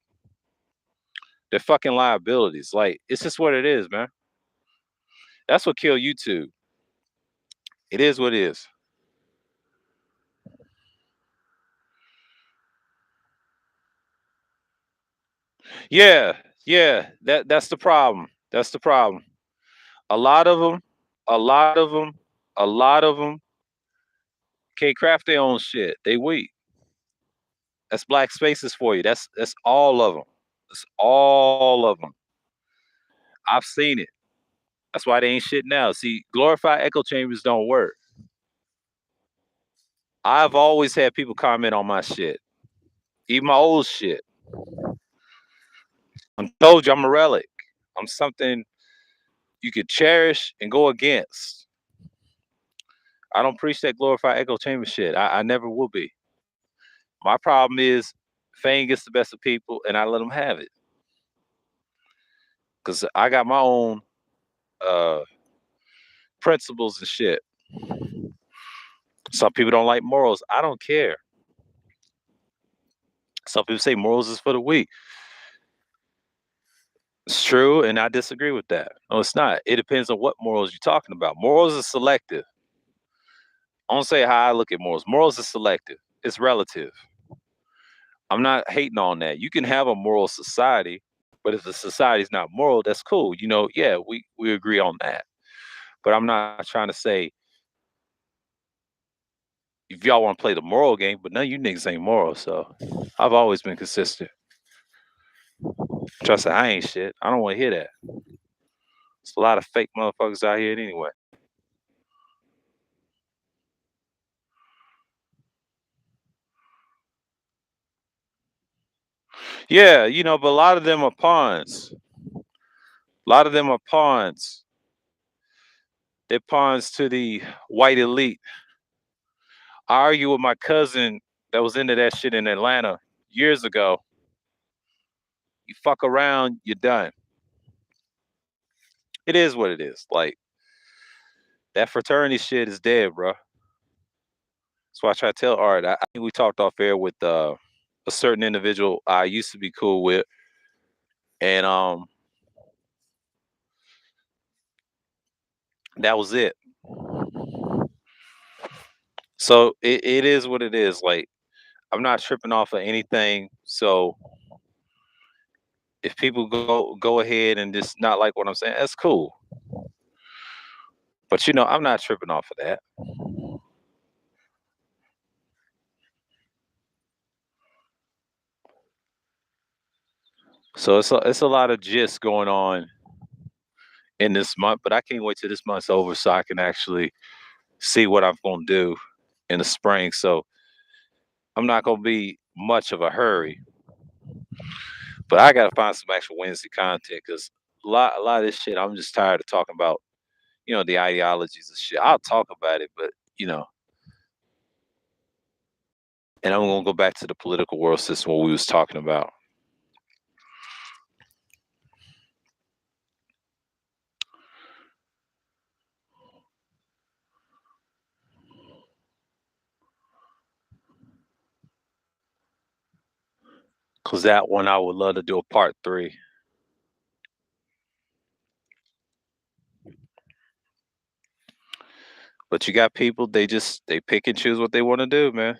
Speaker 1: They're fucking liabilities. Like, it's just what it is, man. That's what killed YouTube. It is what it is. Yeah, yeah. That's the problem. That's the problem. A lot of them, a lot of them, a lot of them can't craft their own shit. They weak. That's black spaces for you. That's all of them. That's all of them. I've seen it. That's why they ain't shit now. See, glorified echo chambers don't work. I've always had people comment on my shit, even my old shit. I told you I'm a relic. I'm something you could cherish and go against. I don't preach that glorified echo chamber shit. I never will be. My problem is fame gets the best of people and I let them have it. Cause I got my own uh principles and shit. Some people don't like morals. I don't care. Some people say morals is for the weak. It's true, and I disagree with that. No, it's not. It depends on what morals you're talking about. Morals is selective. I don't say how I look at morals. Morals is selective. It's relative. I'm not hating on that. You can have a moral society, but if the society's not moral, that's cool. You know, yeah, we agree on that. But I'm not trying to say if y'all want to play the moral game, but none of you niggas ain't moral. So I've always been consistent. Trust me, I ain't shit. I don't want to hear that. There's a lot of fake motherfuckers out here anyway. Yeah, but a lot of them are pawns. A lot of them are pawns. They're pawns to the white elite. I argue with my cousin that was into that shit in Atlanta years ago. You fuck around, you're done. It is what it is. Like that fraternity shit is dead, bro. That's why I try to tell Art. I think we talked off air with a certain individual I used to be cool with, and that was it. So it is what it is. Like I'm not tripping off of anything. So if people go ahead and just not like what I'm saying, that's cool. But I'm not tripping off of that. So it's a lot of gist going on in this month, but I can't wait till this month's over so I can actually see what I'm gonna do in the spring. So I'm not gonna be much of a hurry, but I gotta find some actual Wednesday content because a lot of this shit I'm just tired of talking about. The ideologies and shit. I'll talk about it, but you know, and I'm gonna go back to the political world system what we was talking about. Cause that one I would love to do a part three. But you got people, they pick and choose what they want to do, man.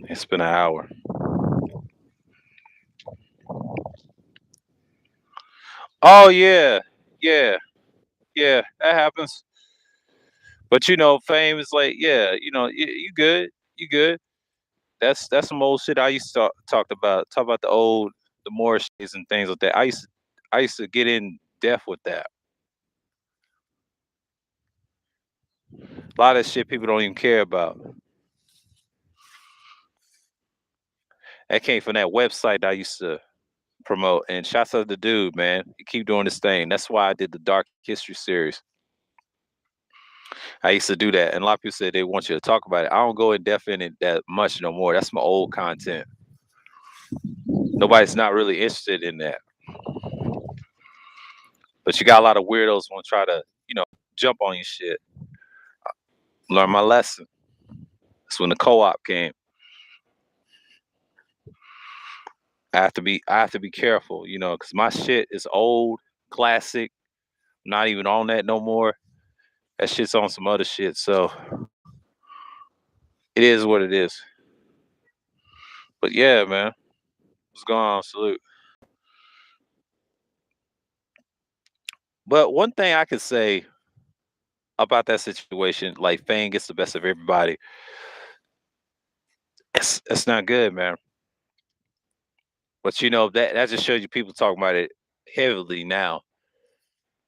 Speaker 1: It's been an hour. Oh yeah, yeah, yeah. That happens. But fame is like, yeah, you good, you good. That's some old shit I used to talk about the Morris's and things like that. I used to get in depth with that. A lot of shit people don't even care about. That came from that website I used to promote. And shouts out to the dude, man. He keep doing this thing. That's why I did the Dark History series. I used to do that, and a lot of people said they want you to talk about it. I don't go in depth in it that much no more. That's my old content. Nobody's not really interested in that. But you got a lot of weirdos want to try to, jump on your shit. Learn my lesson. That's when the co-op came. I have to be careful, because my shit is old, classic. Not even on that no more. That shit's on some other shit. So it is what it is. But yeah, man, what's going on? Salute. But one thing I could say about that situation, like Fame gets the best of everybody. It's not good, man. But that just shows you people talking about it heavily now.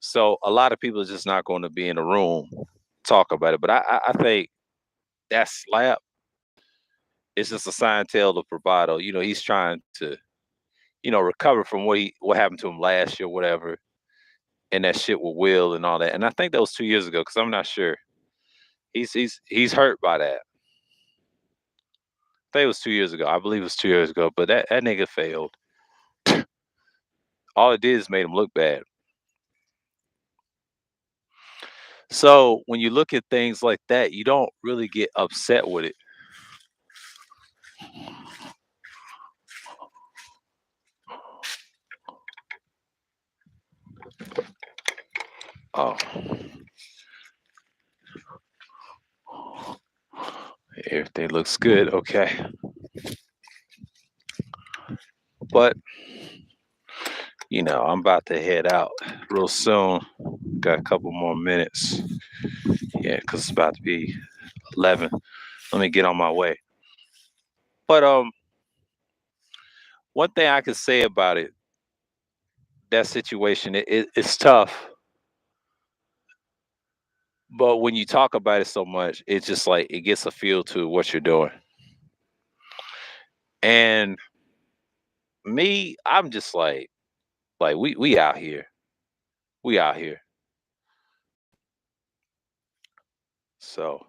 Speaker 1: So a lot of people are just not going to be in the room talk about it. But I think that slap is just a sign tell of bravado. He's trying to recover from what happened to him last year, whatever, and that shit with Will and all that. And I think that was 2 years ago because I'm not sure. He's hurt by that. I think it was 2 years ago. I believe it was 2 years ago. But that nigga failed. All it did is made him look bad. So when you look at things like that, you don't really get upset with it. Oh, everything looks good. Okay. But, I'm about to head out real soon. Got a couple more minutes. Yeah, because it's about to be 11. Let me get on my way. But one thing I could say about it, that situation, it's tough. But when you talk about it so much, it's just like it gets a feel to what you're doing. And me, I'm just like we out here. We out here. So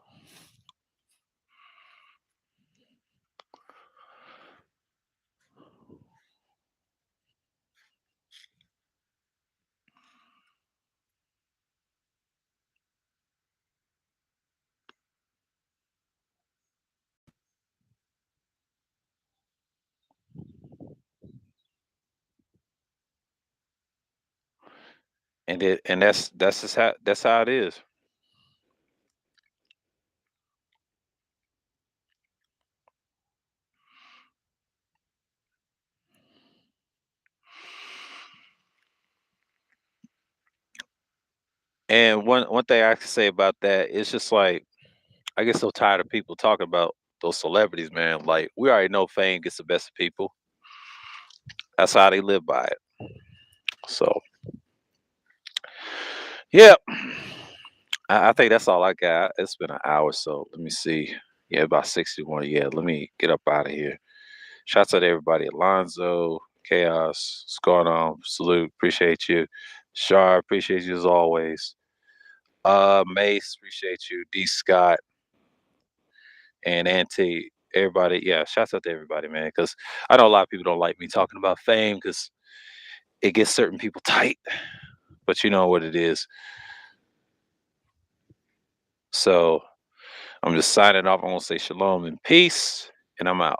Speaker 1: that's how it is. And one thing I can say about that is just like I get so tired of people talking about those celebrities, man. Like we already know fame gets the best of people. That's how they live by it. So yeah, I think that's all I got. It's been an hour, so let me see. Yeah, about 61. Yeah, let me get up out of here. Shouts out to everybody. Alonzo, Chaos, what's going on? Salute, appreciate you. Shar, appreciate you as always. Mace, appreciate you. D Scott and Auntie. everybody, yeah, shouts out to everybody, man. Because I know a lot of people don't like me talking about fame because it gets certain people tight, but you know what it is. So I'm just signing off. I'm gonna say shalom and peace, and I'm out.